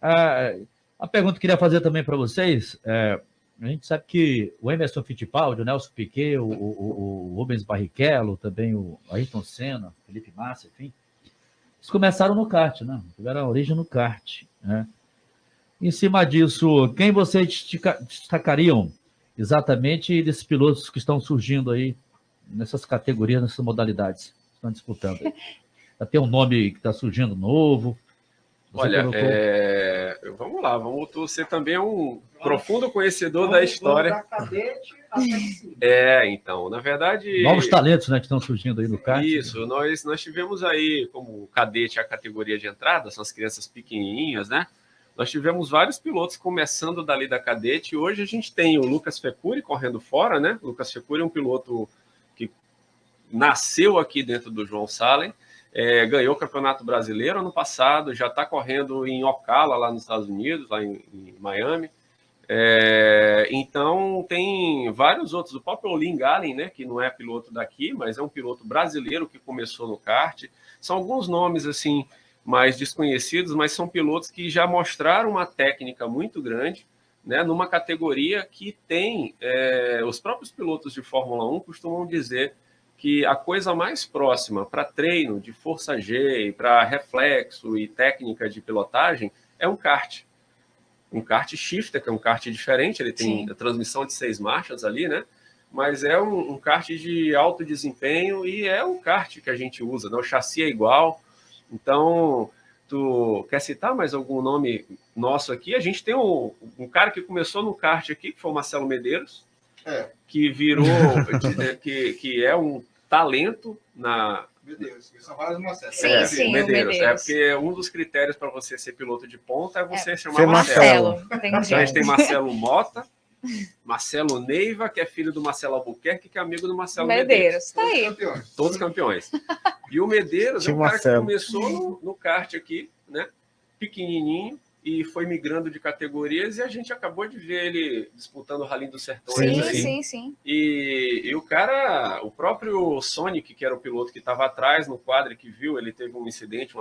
A pergunta que eu queria fazer também para vocês, a gente sabe que o Emerson Fittipaldi, o Nelson Piquet, o Rubens Barrichello, também o Ayrton Senna, Felipe Massa, enfim, eles começaram no kart, né? Tiveram a origem no kart, né? Em cima disso, quem vocês destacariam exatamente desses pilotos que estão surgindo aí nessas categorias, nessas modalidades que estão disputando? Já tem um nome que está surgindo novo? Olha, vamos lá, você também é um profundo conhecedor da história. Então, na verdade... Novos talentos, né, que estão surgindo aí no kart. Isso, nós tivemos aí, como cadete, a categoria de entrada, são as crianças pequenininhas, né? Nós tivemos vários pilotos começando dali da cadete, e hoje a gente tem o Lucas Fecuri correndo fora, né? O Lucas Fecuri é um piloto que nasceu aqui dentro do João Salem, ganhou o Campeonato Brasileiro ano passado, já está correndo em Ocala, lá nos Estados Unidos, lá em Miami. Então, tem vários outros. O próprio Olin Galen, né, que não é piloto daqui, mas é um piloto brasileiro que começou no kart. São alguns nomes assim mais desconhecidos, mas são pilotos que já mostraram uma técnica muito grande, né, numa categoria que tem... os próprios pilotos de Fórmula 1 costumam dizer que a coisa mais próxima para treino de força G, para reflexo e técnica de pilotagem é um kart. Um kart shifter, que é um kart diferente, ele tem a transmissão de 6 marchas ali, né? Mas é um kart de alto desempenho e é um kart que a gente usa, né? O chassi é igual. Então, tu quer citar mais algum nome nosso aqui? A gente tem um cara que começou no kart aqui, que foi o Marcelo Medeiros, que virou, que é um talento na... Medeiros, são vários Marcelos. Sim, Medeiros. o Medeiros. É porque um dos critérios para você ser piloto de ponta é você chamar Ser Marcelo. Entendi. Então a gente tem Marcelo Mota, Marcelo Neiva, que é filho do Marcelo Albuquerque, que é amigo do Marcelo Medeiros. Tá aí. Todos campeões. E o Medeiros é um cara que começou no kart aqui, né? Pequenininho, e foi migrando de categorias, e a gente acabou de ver ele disputando o Rally dos Sertões. Sim. E o cara, o próprio Sonic, que era o piloto que estava atrás no quadro, que viu, ele teve um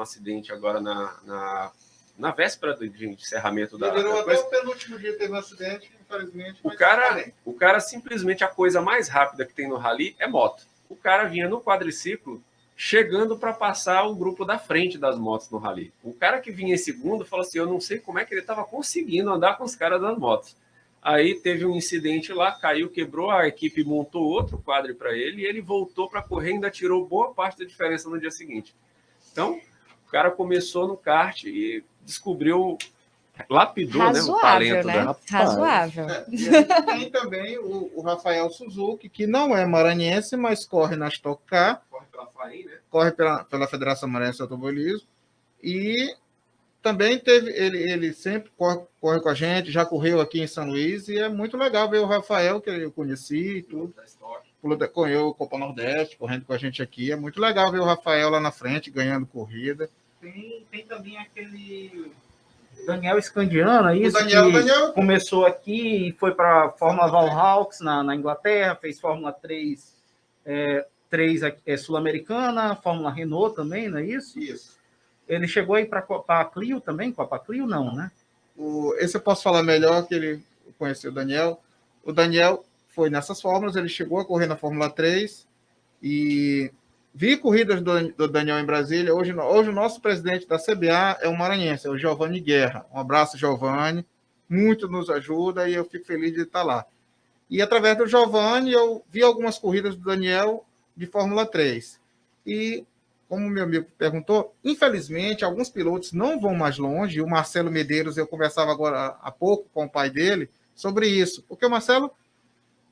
acidente agora na véspera de encerramento da Até coisa. o penúltimo dia teve um acidente, infelizmente. O cara simplesmente, a coisa mais rápida que tem no Rally é moto. O cara vinha no quadriciclo chegando para passar o grupo da frente das motos no Rally. O cara que vinha em segundo falou assim, eu não sei como é que ele estava conseguindo andar com os caras das motos. Aí teve um incidente lá, caiu, quebrou, a equipe montou outro quadro para ele e ele voltou para correr e ainda tirou boa parte da diferença no dia seguinte. Então, o cara começou no kart e descobriu, lapidou, Razoável, o talento. né? Razoável. Tem também o Rafael Suzuki, que não é maranhense, mas corre na Stock Car, Corre pela FAI, né? corre pela Federação Maranhense de Automobilismo, e também ele sempre corre com a gente, já correu aqui em São Luís, e é muito legal ver o Rafael, que eu conheci e tudo. Correu o Copa Nordeste, correndo com a gente aqui. É muito legal ver o Rafael lá na frente, ganhando corrida. Tem também aquele Daniel Scandiano, é isso? Daniel Começou aqui e foi para a Fórmula Valhauks na Inglaterra, fez Fórmula 3, 3 sul-americana, Fórmula Renault também, não é isso? Isso. Ele chegou aí para a Clio também? Copa Clio não, né? Esse eu posso falar melhor, que ele conheceu o Daniel. O Daniel foi nessas fórmulas, ele chegou a correr na Fórmula 3 e vi corridas do Daniel em Brasília. Hoje o nosso presidente da CBA é um maranhense, é o Giovanni Guerra. Um abraço, Giovanni. Muito nos ajuda e eu fico feliz de estar lá. E através do Giovanni, eu vi algumas corridas do Daniel de Fórmula 3. E, como meu amigo perguntou, infelizmente, alguns pilotos não vão mais longe. O Marcelo Medeiros, eu conversava agora há pouco com o pai dele sobre isso. Porque o Marcelo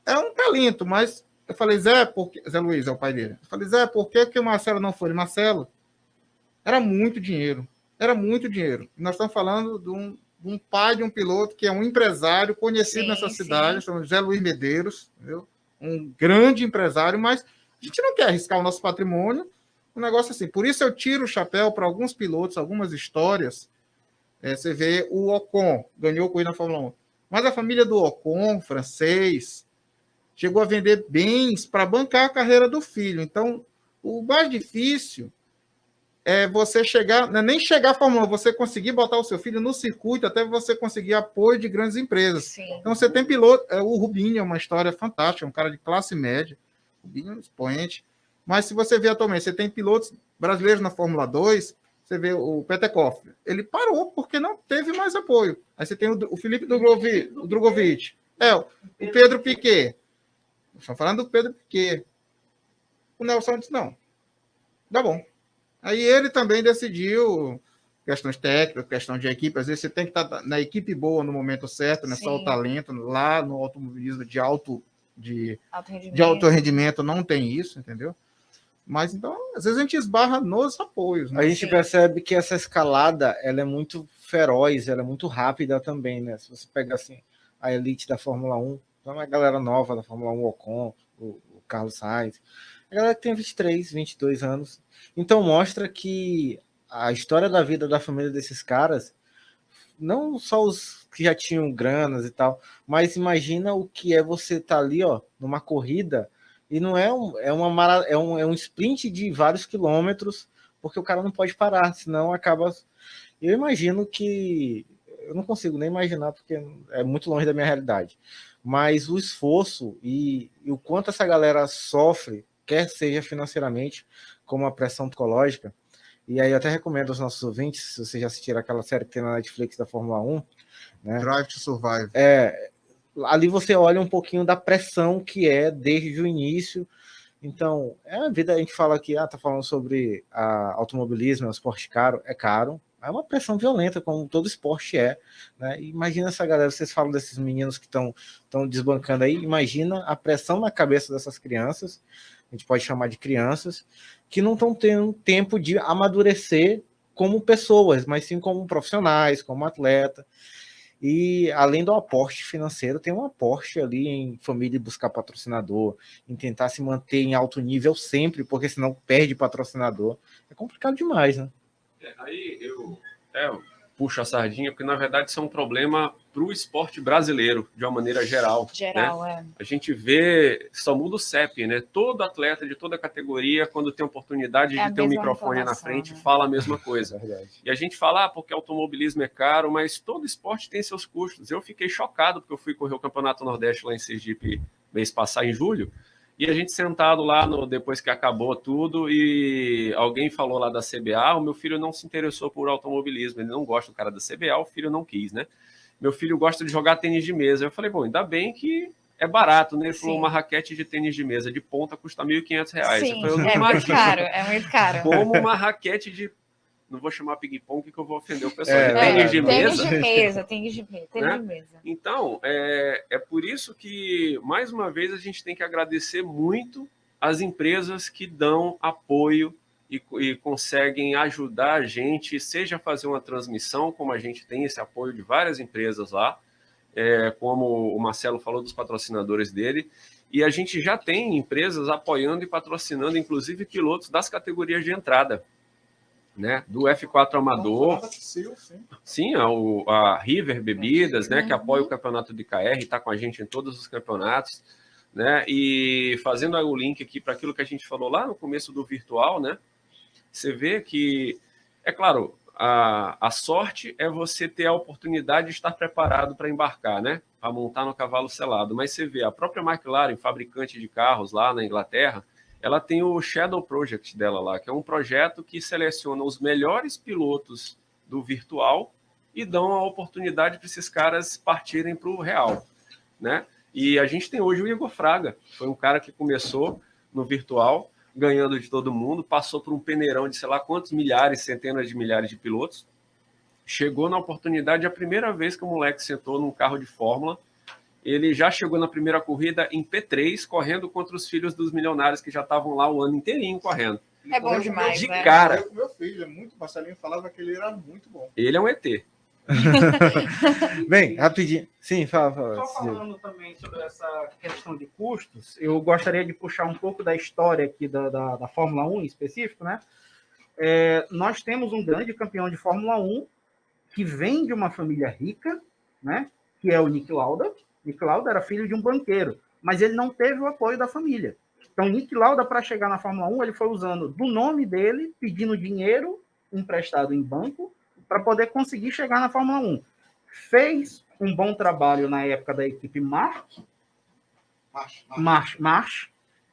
é um talento, mas eu falei, Zé Luiz é o pai dele. Eu falei, Zé, por que o Marcelo não foi? Marcelo, era muito dinheiro. Era muito dinheiro. Nós estamos falando de um pai de um piloto que é um empresário conhecido nessa cidade, chama Zé Luiz Medeiros, entendeu? Um grande empresário, mas a gente não quer arriscar o nosso patrimônio. Um negócio assim. Por isso eu tiro o chapéu para alguns pilotos, algumas histórias. Você vê o Ocon, ganhou corrida na Fórmula 1. Mas a família do Ocon, francês, chegou a vender bens para bancar a carreira do filho. Então, o mais difícil é você chegar, não é nem chegar à Fórmula 1, você conseguir botar o seu filho no circuito até você conseguir apoio de grandes empresas. Sim. Então, você tem piloto, o Rubinho é uma história fantástica, um cara de classe média, Rubinho é um expoente. Mas se você vê atualmente, você tem pilotos brasileiros na Fórmula 2, você vê o Petekoff, ele parou porque não teve mais apoio. Aí você tem o Felipe Drogovic, o Pedro Piquet. Estão falando do Pedro Piquet. O Nelson disse, não, tá bom. Aí ele também decidiu questões técnicas, questão de equipe. Às vezes você tem que estar na equipe boa no momento certo, não é só o talento. Lá no automobilismo de alto rendimento não tem isso, entendeu? Mas então, às vezes a gente esbarra nos apoios. Né? A gente percebe que essa escalada ela é muito feroz, ela é muito rápida também, né? Se você pegar assim, a elite da Fórmula 1, então a galera nova da Fórmula 1, o Ocon, o Carlos Sainz, a galera que tem 23, 22 anos. Então mostra que a história da vida da família desses caras, não só os que já tinham granas e tal, mas imagina o que é você estar ali, ó, numa corrida, e não é um sprint de vários quilômetros, porque o cara não pode parar, senão acaba... Eu imagino que... Eu não consigo nem imaginar, porque é muito longe da minha realidade. Mas o esforço e o quanto essa galera sofre, quer seja financeiramente, como a pressão psicológica, e aí eu até recomendo aos nossos ouvintes, se vocês já assistiram aquela série que tem na Netflix da Fórmula 1, né? Drive to Survive. Ali você olha um pouquinho da pressão que é desde o início. Então, a vida, a gente fala aqui, tá falando sobre automobilismo, é um esporte caro, é uma pressão violenta, como todo esporte é, né? Imagina essa galera, vocês falam desses meninos que estão desbancando aí, imagina a pressão na cabeça dessas crianças, a gente pode chamar de crianças, que não estão tendo tempo de amadurecer como pessoas, mas sim como profissionais, como atleta. E além do aporte financeiro, tem um aporte ali em família buscar patrocinador, em tentar se manter em alto nível sempre, porque senão perde patrocinador. É complicado demais, né? Aí eu puxo a sardinha, porque na verdade isso é um problema para o esporte brasileiro, de uma maneira geral. Né? A gente vê, só muda o CEP, né? Todo atleta de toda categoria, quando tem oportunidade de ter um microfone na frente, fala a mesma coisa. E a gente fala, porque automobilismo é caro, mas todo esporte tem seus custos. Eu fiquei chocado, porque eu fui correr o Campeonato Nordeste lá em Sergipe mês passado, em julho, e a gente sentado lá, depois que acabou tudo, e alguém falou lá da CBA, o meu filho não se interessou por automobilismo, ele não gosta do cara da CBA, o filho não quis, né? Meu filho gosta de jogar tênis de mesa. Eu falei, bom, ainda bem que é barato, né? Ele falou, uma raquete de tênis de mesa de ponta custa R$1.500. Sim, eu falei, é muito caro, é muito caro. Como uma raquete de... Não vou chamar ping-pong, que eu vou ofender o pessoal. De tênis de mesa. Tênis de mesa. Então, é por isso que, mais uma vez, a gente tem que agradecer muito as empresas que dão apoio e conseguem ajudar a gente, seja fazer uma transmissão, como a gente tem esse apoio de várias empresas lá, como o Marcelo falou dos patrocinadores dele, e a gente já tem empresas apoiando e patrocinando, inclusive pilotos das categorias de entrada, né? Do F4 Amador, sim, a River Bebidas, né? Que apoia o campeonato de KR, está com a gente em todos os campeonatos, né? E fazendo o link aqui para aquilo que a gente falou lá no começo do virtual, né? Você vê que, é claro, a sorte é você ter a oportunidade de estar preparado para embarcar, né? Para montar no cavalo selado. Mas você vê, a própria McLaren, fabricante de carros lá na Inglaterra, ela tem o Shadow Project dela lá, que é um projeto que seleciona os melhores pilotos do virtual e dão a oportunidade para esses caras partirem para o real, né? E a gente tem hoje o Igor Fraga, foi um cara que começou no virtual, ganhando de todo mundo, passou por um peneirão de sei lá quantos milhares, centenas de milhares de pilotos, chegou na oportunidade, a primeira vez que o moleque sentou num carro de Fórmula, ele já chegou na primeira corrida em P3, correndo contra os filhos dos milionários que já estavam lá o ano inteirinho correndo. É bom demais, de né? cara. Meu filho, Marcelinho falava que ele era muito bom. Ele é um ET. Bem, rapidinho. Sim, fala. Só falando também sobre essa questão de custos, eu gostaria de puxar um pouco da história aqui da Fórmula 1 em específico, né? Nós temos um grande campeão de Fórmula 1 que vem de uma família rica, né? Que é o Nick Lauda. Nick Lauda era filho de um banqueiro, mas ele não teve o apoio da família. Então, Nick Lauda, para chegar na Fórmula 1, ele foi usando do nome dele, pedindo dinheiro emprestado em banco, para poder conseguir chegar na Fórmula 1. Fez um bom trabalho na época da equipe March,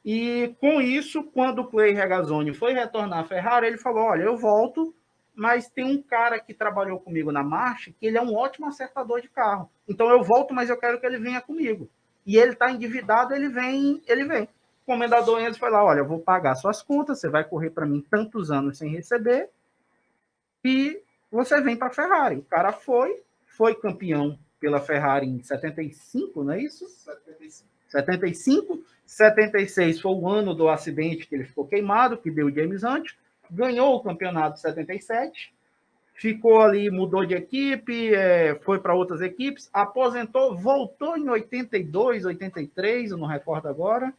e com isso, quando o Clay Regazzoni foi retornar à Ferrari, ele falou, olha, eu volto, mas tem um cara que trabalhou comigo na March, que ele é um ótimo acertador de carro. Então eu volto, mas eu quero que ele venha comigo. E ele está endividado, ele vem. O comendador Enzo foi lá, olha, eu vou pagar suas contas, você vai correr para mim tantos anos sem receber, e você vem para a Ferrari. O cara foi campeão pela Ferrari em 75, não é isso? 75. 76 foi o ano do acidente que ele ficou queimado, que deu o James Hunt, ganhou o campeonato de 77, ficou ali, mudou de equipe, foi para outras equipes, aposentou, voltou em 82, 83, eu não recordo agora,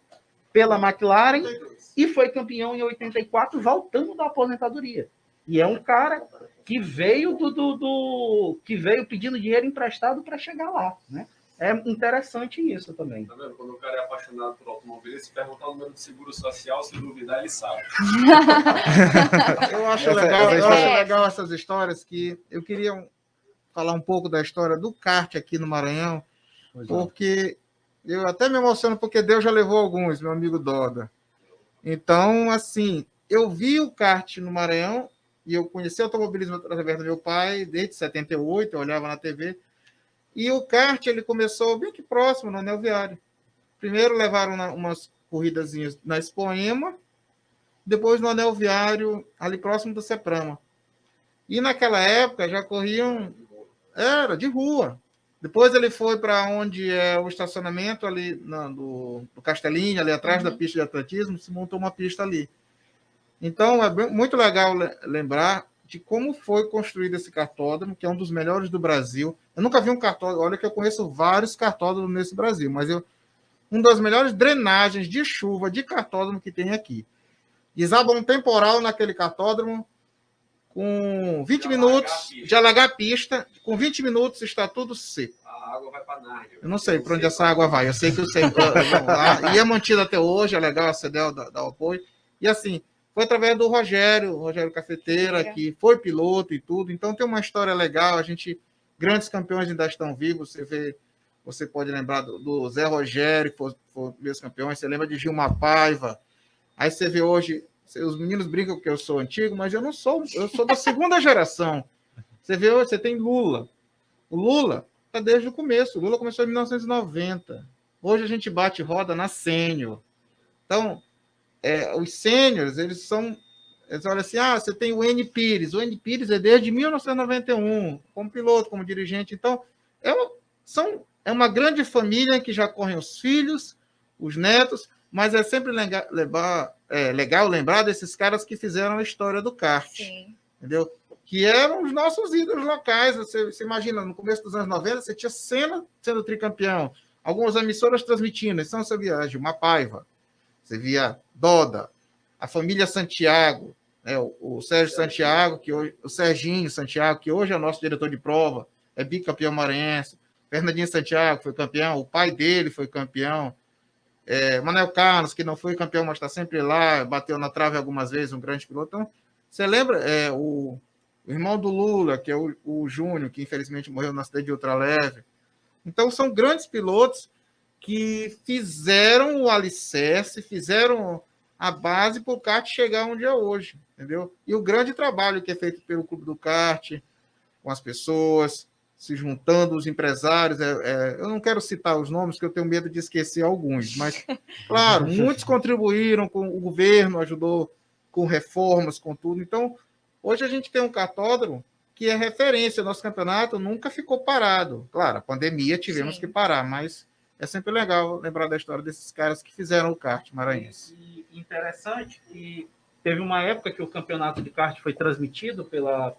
pela McLaren, e foi campeão em 84, voltando da aposentadoria. E é um cara que veio que veio pedindo dinheiro emprestado para chegar lá, né? É interessante isso também. Tá vendo? Quando o cara é apaixonado por automobilismo, se perguntar o número de seguro social, se duvidar, ele sabe. Eu acho Essa legal, eu história- acho legal essas histórias que eu queria falar um pouco da história do kart aqui no Maranhão, porque eu até me emociono porque Deus já levou alguns, meu amigo Doda. Então, assim, eu vi o kart no Maranhão e eu conheci o automobilismo através do meu pai desde 78, eu olhava na TV. E o kart ele começou bem que próximo, no Anel Viário. Primeiro levaram umas corridazinhas na Expoema, depois no Anel Viário, ali próximo do Ceprama. E naquela época já corriam, era de rua. Depois ele foi para onde é o estacionamento ali do Castelinho, ali atrás da pista de atletismo, se montou uma pista ali. Então é muito legal lembrar de como foi construído esse cartódromo, que é um dos melhores do Brasil. Eu nunca vi um cartódromo, olha que eu conheço vários cartódromos nesse Brasil, mas um das melhores drenagens de chuva de cartódromo que tem aqui. Desaba um temporal naquele cartódromo, com 20 minutos, de alagar a pista, com 20 minutos está tudo seco. A água vai para Nárnia. Eu não sei para onde essa água vai, eu sei que e é mantida até hoje, é legal a CEDEL dar o apoio. E assim, foi através do Rogério Cafeteira, que foi piloto e tudo, então tem uma história legal, grandes campeões ainda estão vivos, você pode lembrar do Zé Rogério, que foi meus campeões, você lembra de Gilmar Paiva, aí você vê hoje, os meninos brincam que eu sou antigo, mas eu não sou, eu sou da segunda geração. Você vê hoje, você tem Lula. O Lula está desde o começo. O Lula começou em 1990. Hoje a gente bate roda na sênior. Então, os sêniores, eles olham assim, você tem o N. Pires. O N. Pires é desde 1991, como piloto, como dirigente. Então, é uma grande família que já correm os filhos, os netos, mas é sempre legal lembrar desses caras que fizeram a história do kart. Sim. Entendeu? Que eram os nossos ídolos locais. Você imagina, no começo dos anos 90, você tinha Senna sendo tricampeão, algumas emissoras transmitindo, São Viagem, uma Paiva, você via Doda, a família Santiago, né? O Sérgio Santiago, o Serginho Santiago, que hoje é nosso diretor de prova, é bicampeão maranhense, Fernandinho Santiago foi campeão, o pai dele foi campeão, Manuel Carlos, que não foi campeão, mas está sempre lá, bateu na trave algumas vezes, um grande piloto. Então, você lembra o irmão do Lula, que é o Júnior, que infelizmente morreu no acidente de ultraleve. Então, são grandes pilotos que fizeram o alicerce, fizeram a base para o kart chegar onde é hoje, entendeu? E o grande trabalho que é feito pelo Clube do Kart, com as pessoas, se juntando, os empresários. Eu não quero citar os nomes, porque eu tenho medo de esquecer alguns, mas, claro, muitos contribuíram com o governo, ajudou com reformas, com tudo. Então, hoje a gente tem um cartódromo que é referência. Nosso campeonato nunca ficou parado. Claro, a pandemia tivemos que parar, mas é sempre legal lembrar da história desses caras que fizeram o kart maranhense. E interessante que teve uma época que o campeonato de kart foi transmitido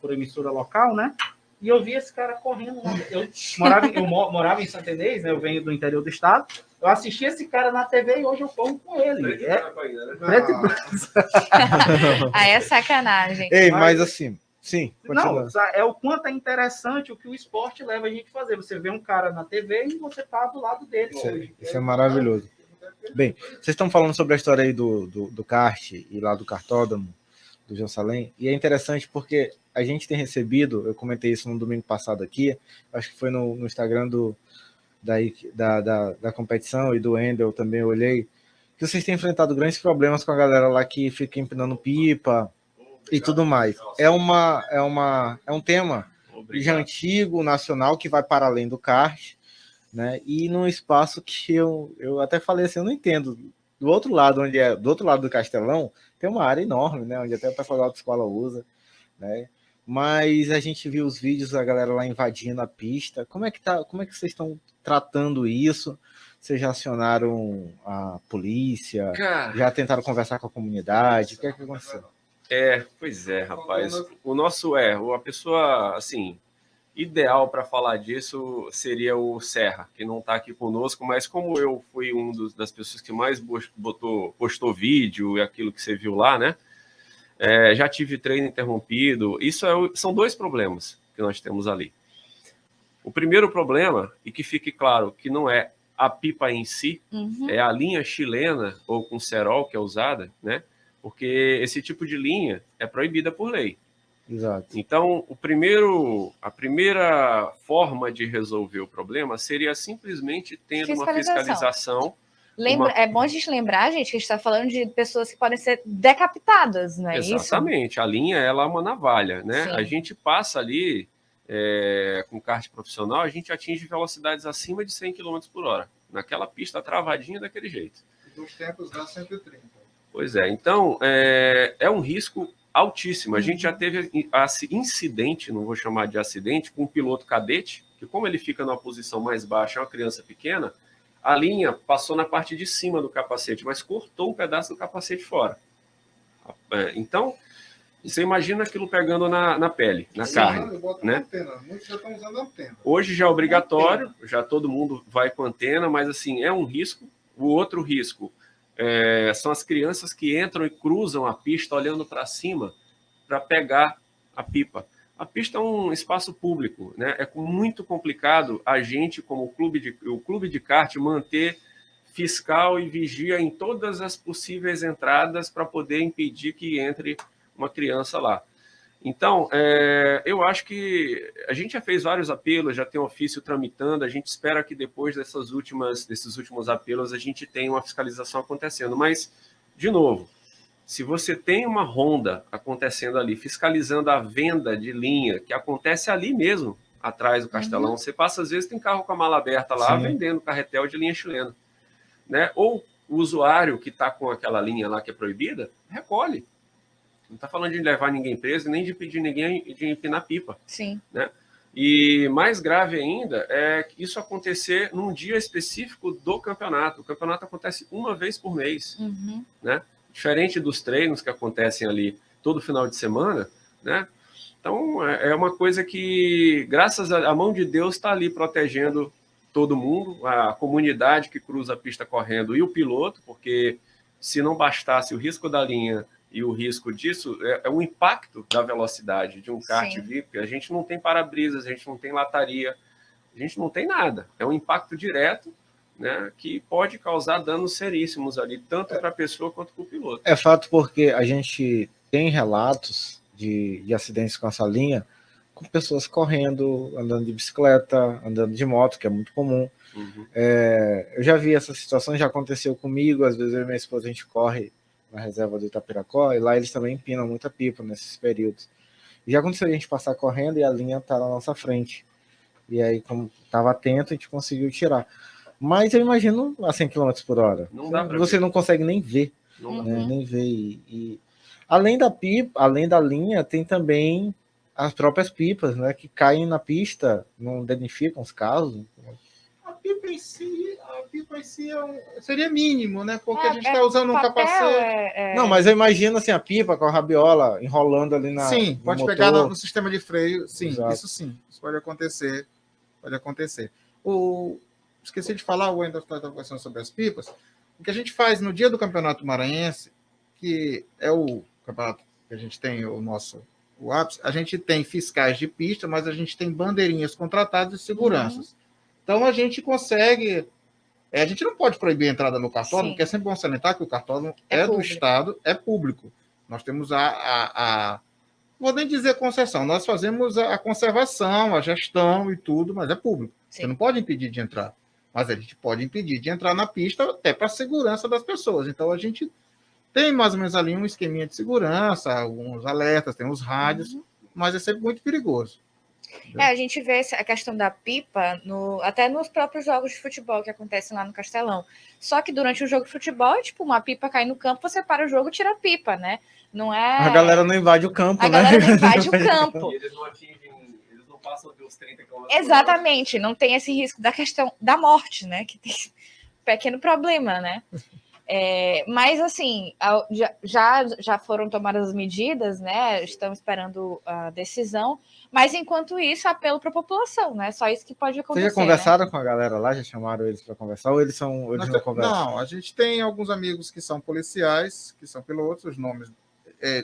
por emissora local, né? E eu vi esse cara correndo. Eu morava em Santa Inês, né? Eu venho do interior do estado. Eu assisti esse cara na TV e hoje eu corro com ele. Preto e branco. Aí é sacanagem. Ei, mas assim, sim, continua. Não, é o quanto é interessante o que o esporte leva a gente a fazer. Você vê um cara na TV e você tá do lado dele. Isso é maravilhoso. Bem, vocês estão falando sobre a história aí do kart e lá do cartódromo, do João Salem, e é interessante porque a gente tem recebido, eu comentei isso no domingo passado aqui, acho que foi no Instagram da competição, e do Endel também eu olhei, que vocês têm enfrentado grandes problemas com a galera lá que fica empinando pipa e tudo mais. É um tema já antigo, nacional, que vai para além do kart, né? E num espaço que eu até falei assim, eu não entendo. Do outro lado do Castelão, tem uma área enorme, né? Onde até o pessoal da autoescola usa, né? Mas a gente viu os vídeos da galera lá invadindo a pista. Como é que vocês estão tratando isso? Vocês já acionaram a polícia? Cara, já tentaram conversar com a comunidade? O que é que aconteceu? Pois é, rapaz. A pessoa, assim, ideal para falar disso seria o Serra, que não está aqui conosco, mas como eu fui das pessoas que mais postou vídeo e aquilo que você viu lá, né? Já tive treino interrompido. Isso são dois problemas que nós temos ali. O primeiro problema, e que fique claro que não é a pipa em si, é a linha chilena ou com cerol que é usada, né? Porque esse tipo de linha é proibida por lei. Exato. Então, a primeira forma de resolver o problema seria simplesmente tendo uma fiscalização. É bom a gente lembrar, gente, que a gente está falando de pessoas que podem ser decapitadas, não é isso? Exatamente. A linha ela é uma navalha, né? Sim. A gente passa ali com kart profissional, a gente atinge velocidades acima de 100 km por hora. Naquela pista travadinha daquele jeito. Dos tempos dá 130. Pois é. Então, é um risco altíssimo. A gente já teve incidente, não vou chamar de acidente, com um piloto cadete, que como ele fica numa posição mais baixa, é uma criança pequena, a linha passou na parte de cima do capacete, mas cortou um pedaço do capacete fora. Então, você imagina aquilo pegando na pele, na carne. Né? Antena. Muitos já estão usando antena. Hoje já é obrigatório, já todo mundo vai com antena, mas assim, é um risco. O outro risco são as crianças que entram e cruzam a pista olhando para cima para pegar a pipa. A pista é um espaço público, né? É muito complicado a gente, como o clube de kart, manter fiscal e vigia em todas as possíveis entradas para poder impedir que entre uma criança lá. Então, eu acho que a gente já fez vários apelos, já tem um ofício tramitando, a gente espera que depois desses últimos apelos a gente tenha uma fiscalização acontecendo. Mas, de novo, se você tem uma ronda acontecendo ali, fiscalizando a venda de linha, que acontece ali mesmo, atrás do Castelão, você passa, às vezes, tem carro com a mala aberta lá, vendendo carretel de linha chilena. Né? Ou o usuário que está com aquela linha lá que é proibida, recolhe. Não está falando de levar ninguém preso, nem de pedir ninguém de empinar pipa. Sim. Né? E mais grave ainda é isso acontecer num dia específico do campeonato. O campeonato acontece uma vez por mês. Né? Diferente dos treinos que acontecem ali todo final de semana, né? Então, é uma coisa que, graças à mão de Deus, está ali protegendo todo mundo, a comunidade que cruza a pista correndo e o piloto, porque se não bastasse o risco da linha e o risco disso, é o impacto da velocidade de um kart VIP. A gente não tem para-brisas, a gente não tem lataria, a gente não tem nada. É um impacto direto, né, que pode causar danos seríssimos ali, tanto para a pessoa quanto para o piloto. É fato porque a gente tem relatos de acidentes com essa linha, com pessoas correndo, andando de bicicleta, andando de moto, que é muito comum. Eu já vi essa situação, já aconteceu comigo, às vezes eu e minha esposa a gente corre na reserva do Itapiracó, e lá eles também empinam muita pipa nesses períodos. E já aconteceu a gente passar correndo e a linha tá na nossa frente. E aí, como estava atento, a gente conseguiu tirar. Mas eu imagino a 100 km por hora. Não dá pra você ver. não consegue nem ver. Não Né? Nem ver. E além da pipa, além da linha, tem também as próprias pipas, né? Que caem na pista, não danificam os carros. A pipa em si seria mínimo, né? Porque a gente está usando um capacete. Não, mas eu imagino assim, a pipa com a rabiola enrolando ali na. Sim, pode pegar no sistema de freio. Sim, Exato. isso sim. Isso pode acontecer. Pode acontecer. Esqueci de falar, o Wendel estava conversando sobre as pipas. O que a gente faz no dia do Campeonato Maranhense, que é o campeonato que a gente tem o ápice, a gente tem fiscais de pista, mas a gente tem bandeirinhas contratadas de seguranças. Então a gente consegue. A gente não pode proibir a entrada no cartódromo, porque é sempre bom salientar que o cartódromo é do Estado, é público. Nós temos vou nem dizer concessão, nós fazemos a conservação, a gestão e tudo, mas é público. Sim. Você não pode impedir de entrar. Mas a gente pode impedir de entrar na pista até para a segurança das pessoas. Então a gente tem mais ou menos ali um esqueminha de segurança, alguns alertas, tem os rádios, mas é sempre muito perigoso. A gente vê a questão da pipa até nos próprios jogos de futebol que acontecem lá no Castelão. Só que durante o jogo de futebol, uma pipa cai no campo, você para o jogo e tira a pipa, né? Não é... A galera não invade o campo, né? A galera não invade o campo. E eles não passam dos 30 km. Exatamente, não tem esse risco da questão da morte, né? Que tem um pequeno problema, né? Mas, assim, já foram tomadas as medidas, né? Estamos esperando a decisão. Mas, enquanto isso, apelo para a população, né? Só isso que pode acontecer. Vocês já conversaram com a galera lá? Já chamaram eles para conversar? Ou eles não conversam? Não, a gente tem alguns amigos que são policiais, que são pilotos, os nomes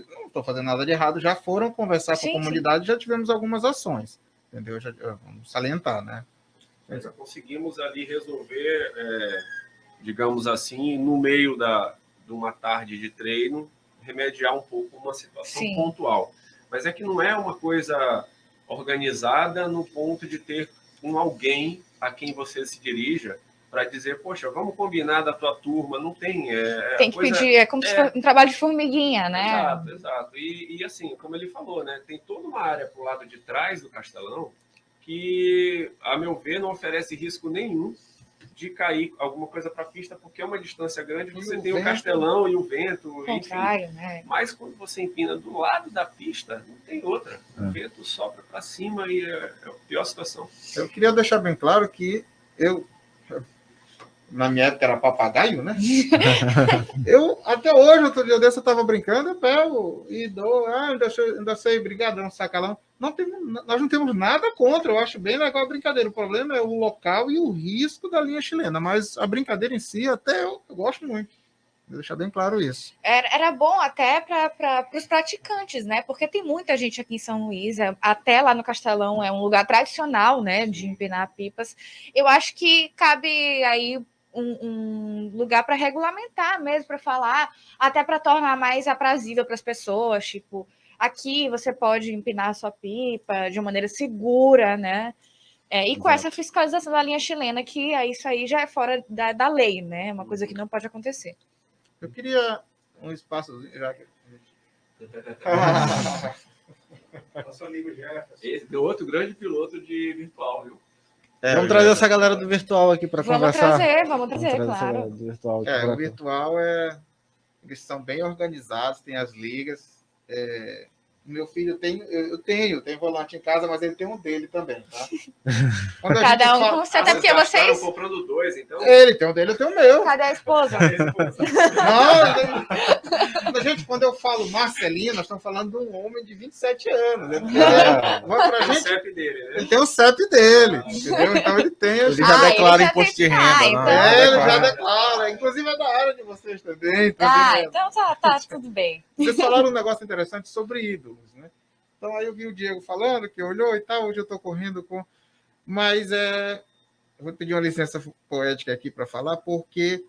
não estou fazendo nada de errado, já foram conversar com Sim, a comunidade, já tivemos algumas ações, entendeu? Vamos salientar, né? Mas conseguimos ali resolver, digamos assim, no meio de uma tarde de treino, remediar um pouco uma situação Sim. pontual. Mas é que não é uma coisa organizada no ponto de ter alguém a quem você se dirija para dizer, poxa, vamos combinar da tua turma, não tem. Tem que pedir, é como se fosse um trabalho de formiguinha, né? Exato, exato. E assim, como ele falou, né, tem toda uma área para o lado de trás do Castelão que, a meu ver, não oferece risco nenhum de cair alguma coisa para a pista, porque é uma distância grande, você tem o Castelão e o vento, Contrário, enfim. né? Mas quando você empina do lado da pista, não tem outra. O vento sopra para cima e é a pior situação. Eu queria deixar bem claro que na minha época era papagaio, né? Até hoje, outro dia desse, eu estava brincando, eu pego e dou, ainda sei, brigadão, sacalão. Nós não temos nada contra, eu acho bem legal a brincadeira. O problema é o local e o risco da linha chilena, mas a brincadeira em si, até eu gosto muito. Vou deixar bem claro isso. Era bom até para os praticantes, né? Porque tem muita gente aqui em São Luís, até lá no Castelão é um lugar tradicional, né? De empinar pipas. Eu acho que cabe aí um lugar para regulamentar mesmo, para falar, até para tornar mais aprazível para as pessoas. Tipo, aqui você pode empinar a sua pipa de uma maneira segura, né? E com essa fiscalização da linha chilena, que isso aí já é fora da lei, né? Uma coisa que não pode acontecer. Eu queria um espaço. Já que... Nosso amigo Jefferson. Esse é outro grande piloto de virtual, viu? Vamos trazer essa galera do virtual aqui para conversar. Vamos trazer, claro. O virtual eles são bem organizados, tem as ligas. Meu filho eu tenho volante em casa, mas ele tem um dele também, tá? Cada um com o seu, até porque vocês... comprando dois, então? Ele tem um dele, eu tenho o meu. Cadê a esposa? Não, gente, quando eu falo Marcelinho, nós estamos falando de um homem de 27 anos. O CEP dele, né? Ele tem o CEP dele, entendeu? Então ele tem... Ele já declara imposto de renda, então... né? Ele já declara. Inclusive é da área de vocês também. Então tá tudo bem. Vocês falaram um negócio interessante sobre ídolos, né? Então aí eu vi o Diego falando, que olhou e tal, hoje eu estou correndo com... Mas eu vou pedir uma licença poética aqui para falar, porque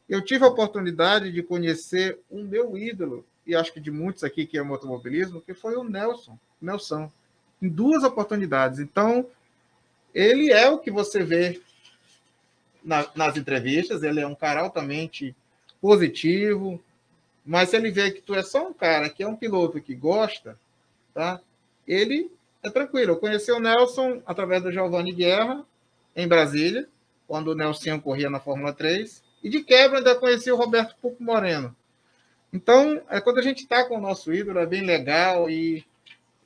eu tive a oportunidade de conhecer o meu ídolo, e acho que de muitos aqui que amam automobilismo, que foi o Nelson, em 2 oportunidades. Então, ele é o que você vê nas entrevistas, ele é um cara altamente positivo, mas se ele vê que tu é só um cara que é um piloto que gosta, tá? Ele é tranquilo. Eu conheci o Nelson através do Giovanni Guerra, em Brasília, quando o Nelson corria na Fórmula 3, e de quebra ainda conheci o Roberto Pupo Moreno. Então, quando a gente está com o nosso ídolo, é bem legal, e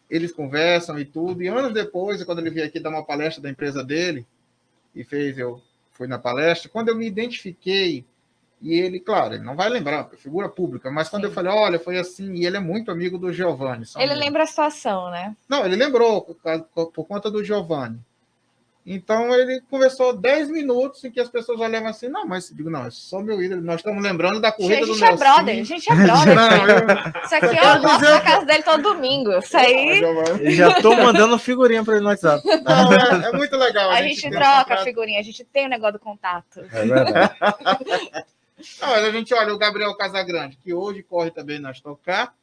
eles conversam e tudo, e anos depois, quando ele veio aqui dar uma palestra da empresa dele, eu fui na palestra, quando eu me identifiquei, e ele, claro, ele não vai lembrar, figura pública, mas quando eu falei, olha, foi assim, e ele é muito amigo do Giovanni. Ele lembra a situação, né? Não, ele lembrou, por conta do Giovanni. Então, ele conversou 10 minutos em que as pessoas olhavam assim, não, mas digo, não, é só meu ídolo, nós estamos lembrando da corrida do Nelson. A gente é brother. Isso aqui eu mostro na casa dele todo domingo. Isso aí... Eu já estou mandando figurinha para ele no WhatsApp. Não, é muito legal. A gente troca a figurinha, a gente tem o negócio do contato. É verdade. Não, a gente olha o Gabriel Casagrande, que hoje corre também na Stock Car,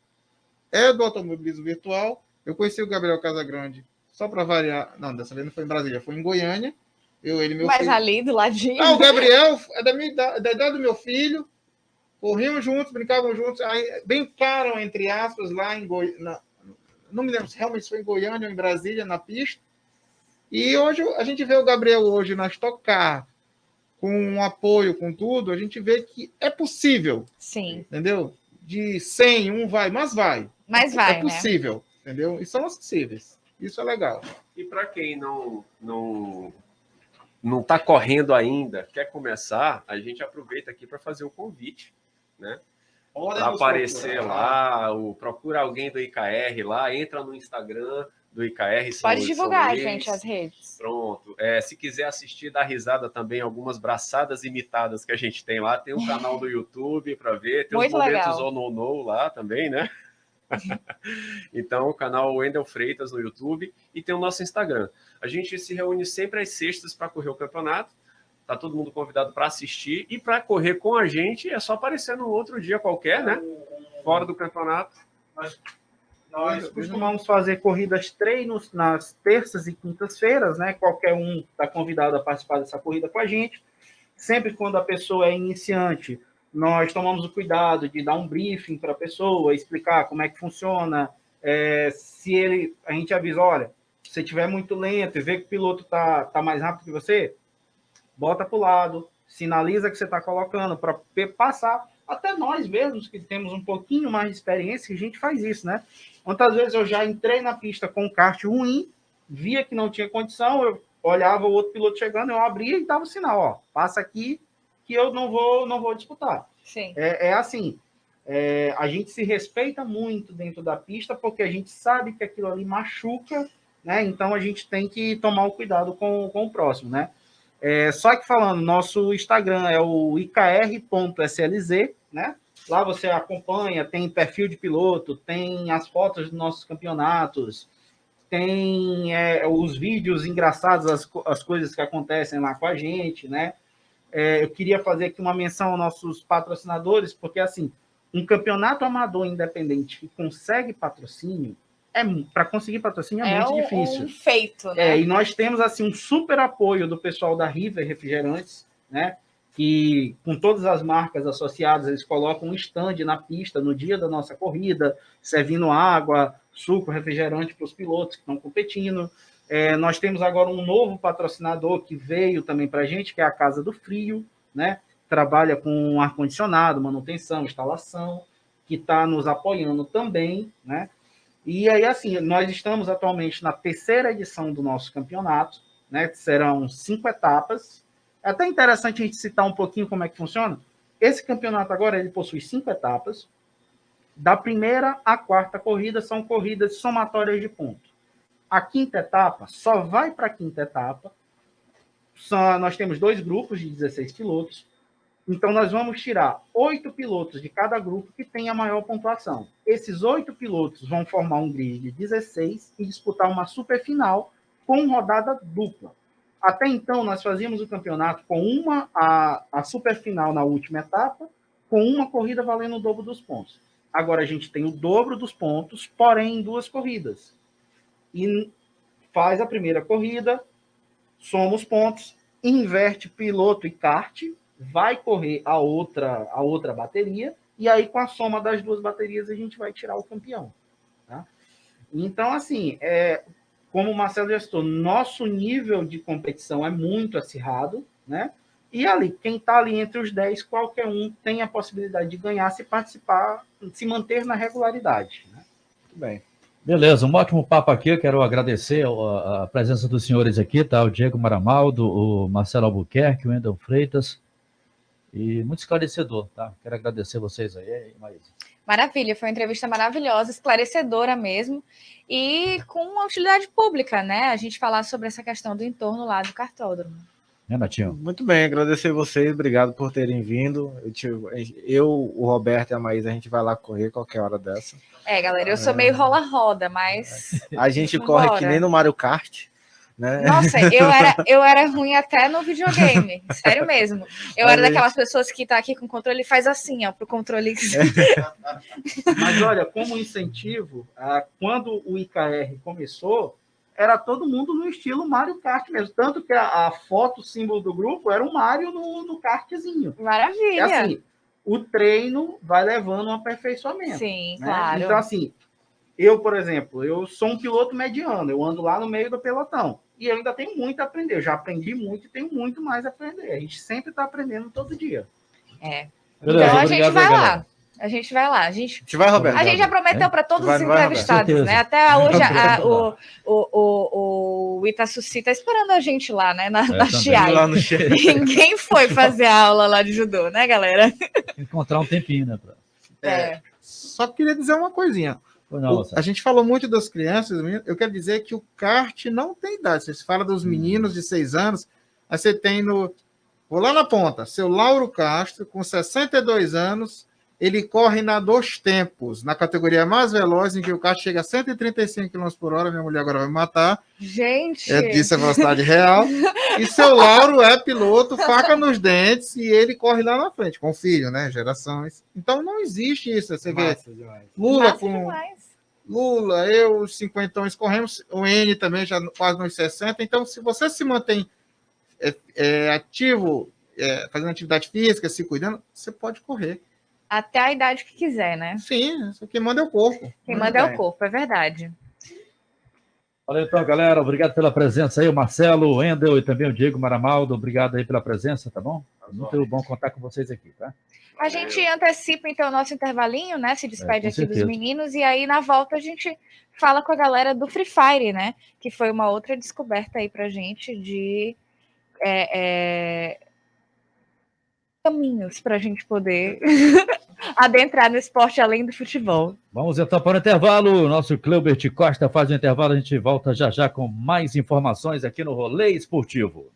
é do automobilismo virtual. Eu conheci o Gabriel Casagrande só para variar. Não, dessa vez não foi em Brasília, foi em Goiânia. Meu Mas filho. ali do ladinho. O Gabriel é da idade do meu filho. Corriam juntos, brincavam juntos. Aí brincaram, entre aspas, lá em Goiânia. Não me lembro se realmente foi em Goiânia ou em Brasília, na pista. E hoje a gente vê o Gabriel hoje na Stock Car, com um apoio, com tudo, a gente vê que é possível. Sim. Entendeu? De 100, um vai, mas vai. Mas vai, é possível, né? Entendeu? E são acessíveis. Isso é legal. E para quem não está correndo ainda, quer começar, a gente aproveita aqui para fazer o convite, né? Para aparecer lá, procura alguém do IKR lá, entra no Instagram do IKR. Pode divulgar, gente, as redes. Pronto. Se quiser assistir, dar risada também, algumas braçadas imitadas que a gente tem lá, tem um canal do YouTube para ver, tem muito os momentos legal. on lá também, né? Então, o canal Wendel Freitas no YouTube e tem o nosso Instagram. A gente se reúne sempre às sextas para correr o campeonato. Tá todo mundo convidado para assistir e para correr com a gente é só aparecer num outro dia qualquer, né? Fora do campeonato. Nós costumamos fazer corridas treinos nas terças e quintas-feiras, né? Qualquer um está convidado a participar dessa corrida com a gente. Sempre quando a pessoa é iniciante, nós tomamos o cuidado de dar um briefing para a pessoa, explicar como é que funciona. A gente avisa, olha, se você estiver muito lento e vê que o piloto tá mais rápido que você, bota para o lado, sinaliza que você está colocando para passar. Até nós mesmos, que temos um pouquinho mais de experiência, a gente faz isso, né? Quantas vezes eu já entrei na pista com um kart ruim, via que não tinha condição, eu olhava o outro piloto chegando, eu abria e dava o sinal, ó, passa aqui que eu não vou disputar. Sim. É assim, a gente se respeita muito dentro da pista, porque a gente sabe que aquilo ali machuca, né? Então a gente tem que tomar o cuidado com o próximo, né? Só que falando, nosso Instagram é o ikr.slz, né? Lá você acompanha, tem perfil de piloto, tem as fotos dos nossos campeonatos, tem os vídeos engraçados, as coisas que acontecem lá com a gente, né? Eu queria fazer aqui uma menção aos nossos patrocinadores, porque, assim, um campeonato amador independente que consegue patrocínio, para conseguir patrocínio é muito difícil. Um feito, né? E nós temos, assim, um super apoio do pessoal da River Refrigerantes, né? Que, com todas as marcas associadas, eles colocam um stand na pista no dia da nossa corrida, servindo água, suco, refrigerante para os pilotos que estão competindo. Nós temos agora um novo patrocinador que veio também para a gente, que é a Casa do Frio, né? Trabalha com ar-condicionado, manutenção, instalação, que está nos apoiando também, né? E aí, assim, nós estamos atualmente na 3ª edição do nosso campeonato, né? Serão 5 etapas. É até interessante a gente citar um pouquinho como é que funciona. Esse campeonato agora, ele possui 5 etapas. Da 1ª à 4ª corrida são corridas somatórias de pontos. A 5ª etapa só vai para a 5ª etapa. Nós temos 2 grupos de 16 pilotos. Então, nós vamos tirar 8 pilotos de cada grupo que tem a maior pontuação. Esses 8 pilotos vão formar um grid de 16 e disputar uma super final com rodada dupla. Até então, nós fazíamos o campeonato com a super final na última etapa, com uma corrida valendo o dobro dos pontos. Agora, a gente tem o dobro dos pontos, porém em 2 corridas. E faz a primeira corrida, soma os pontos, inverte piloto e kart, vai correr a outra bateria, e aí com a soma das 2 baterias a gente vai tirar o campeão. Tá? Então, assim, como o Marcelo já citou, nosso nível de competição é muito acirrado, né? E ali, quem está ali entre os 10, qualquer um tem a possibilidade de ganhar se participar, se manter na regularidade. Né? Muito bem. Beleza, um ótimo papo aqui. Eu quero agradecer a presença dos senhores aqui, tá? O Diego Maramaldo, o Marcelo Albuquerque, o Wendel Freitas. E muito esclarecedor, tá? Quero agradecer vocês aí, Maísa. Maravilha, foi uma entrevista maravilhosa, esclarecedora mesmo, e com uma utilidade pública, né? A gente falar sobre essa questão do entorno lá do cartódromo. Natinho? Muito bem, agradecer vocês, obrigado por terem vindo. O Roberto e a Maísa, a gente vai lá correr qualquer hora dessa. Galera, eu sou meio rola-roda, mas... A gente corre que nem no Mario Kart, né? Nossa, eu era ruim até no videogame, sério mesmo. Eu era daquelas pessoas que tá aqui com o controle e faz assim, ó, pro controle... Mas olha, como incentivo, quando o IKR começou, era todo mundo no estilo Mario Kart mesmo. Tanto que a foto, símbolo do grupo, era um Mario no kartzinho. Maravilha. Assim, o treino vai levando um aperfeiçoamento. Sim, né? claro. Então, assim, eu, por exemplo, eu sou um piloto mediano, eu ando lá no meio do pelotão. E eu ainda tenho muito a aprender. Eu já aprendi muito e tenho muito mais a aprender. A gente sempre está aprendendo todo dia. Beleza, então a obrigado, gente vai galera. lá. A gente vai lá. A gente vai, Roberto. A gente já prometeu para todos os Vai, entrevistados, Roberto. né? Até hoje o Itaçuci está esperando a gente lá, né? Na Chiai. Lá no Chiai. Ninguém foi fazer a aula lá de judô, né, galera? Encontrar um tempinho, né? Só queria dizer uma coisinha. A gente falou muito das crianças, eu quero dizer que o kart não tem idade. Você fala dos meninos de 6 anos, aí você tem vou lá na ponta, seu Lauro Castro, com 62 anos, ele corre na dos tempos, na categoria mais veloz, em que o kart chega a 135 km por hora. Minha mulher agora vai me matar. Gente, Disse a velocidade real. E seu Lauro é piloto, faca nos dentes, e ele corre lá na frente, com o filho, né? Gerações. Então não existe isso. Você vê Massa demais. Lula massa com. demais. Lula, eu, os 50 corremos, o N também já quase nos 60. Então, se você se mantém ativo, fazendo atividade física, se cuidando, você pode correr. Até a idade que quiser, né? Sim, isso quem manda é o corpo. Quem manda é o corpo, é verdade. Valeu então, galera. Obrigado pela presença aí, o Marcelo, o Wendel e também o Diego Maramaldo. Obrigado aí pela presença, tá bom? Muito bom contar com vocês aqui, tá? A gente antecipa, então, o nosso intervalinho, né? Se despede com aqui dos certeza. meninos, e aí, na volta, a gente fala com a galera do Free Fire, né? Que foi uma outra descoberta aí pra gente de caminhos pra gente poder adentrar no esporte além do futebol. Vamos então para o intervalo. Nosso Cleubert Costa faz o intervalo. A gente volta já já com mais informações aqui no Rolê Esportivo.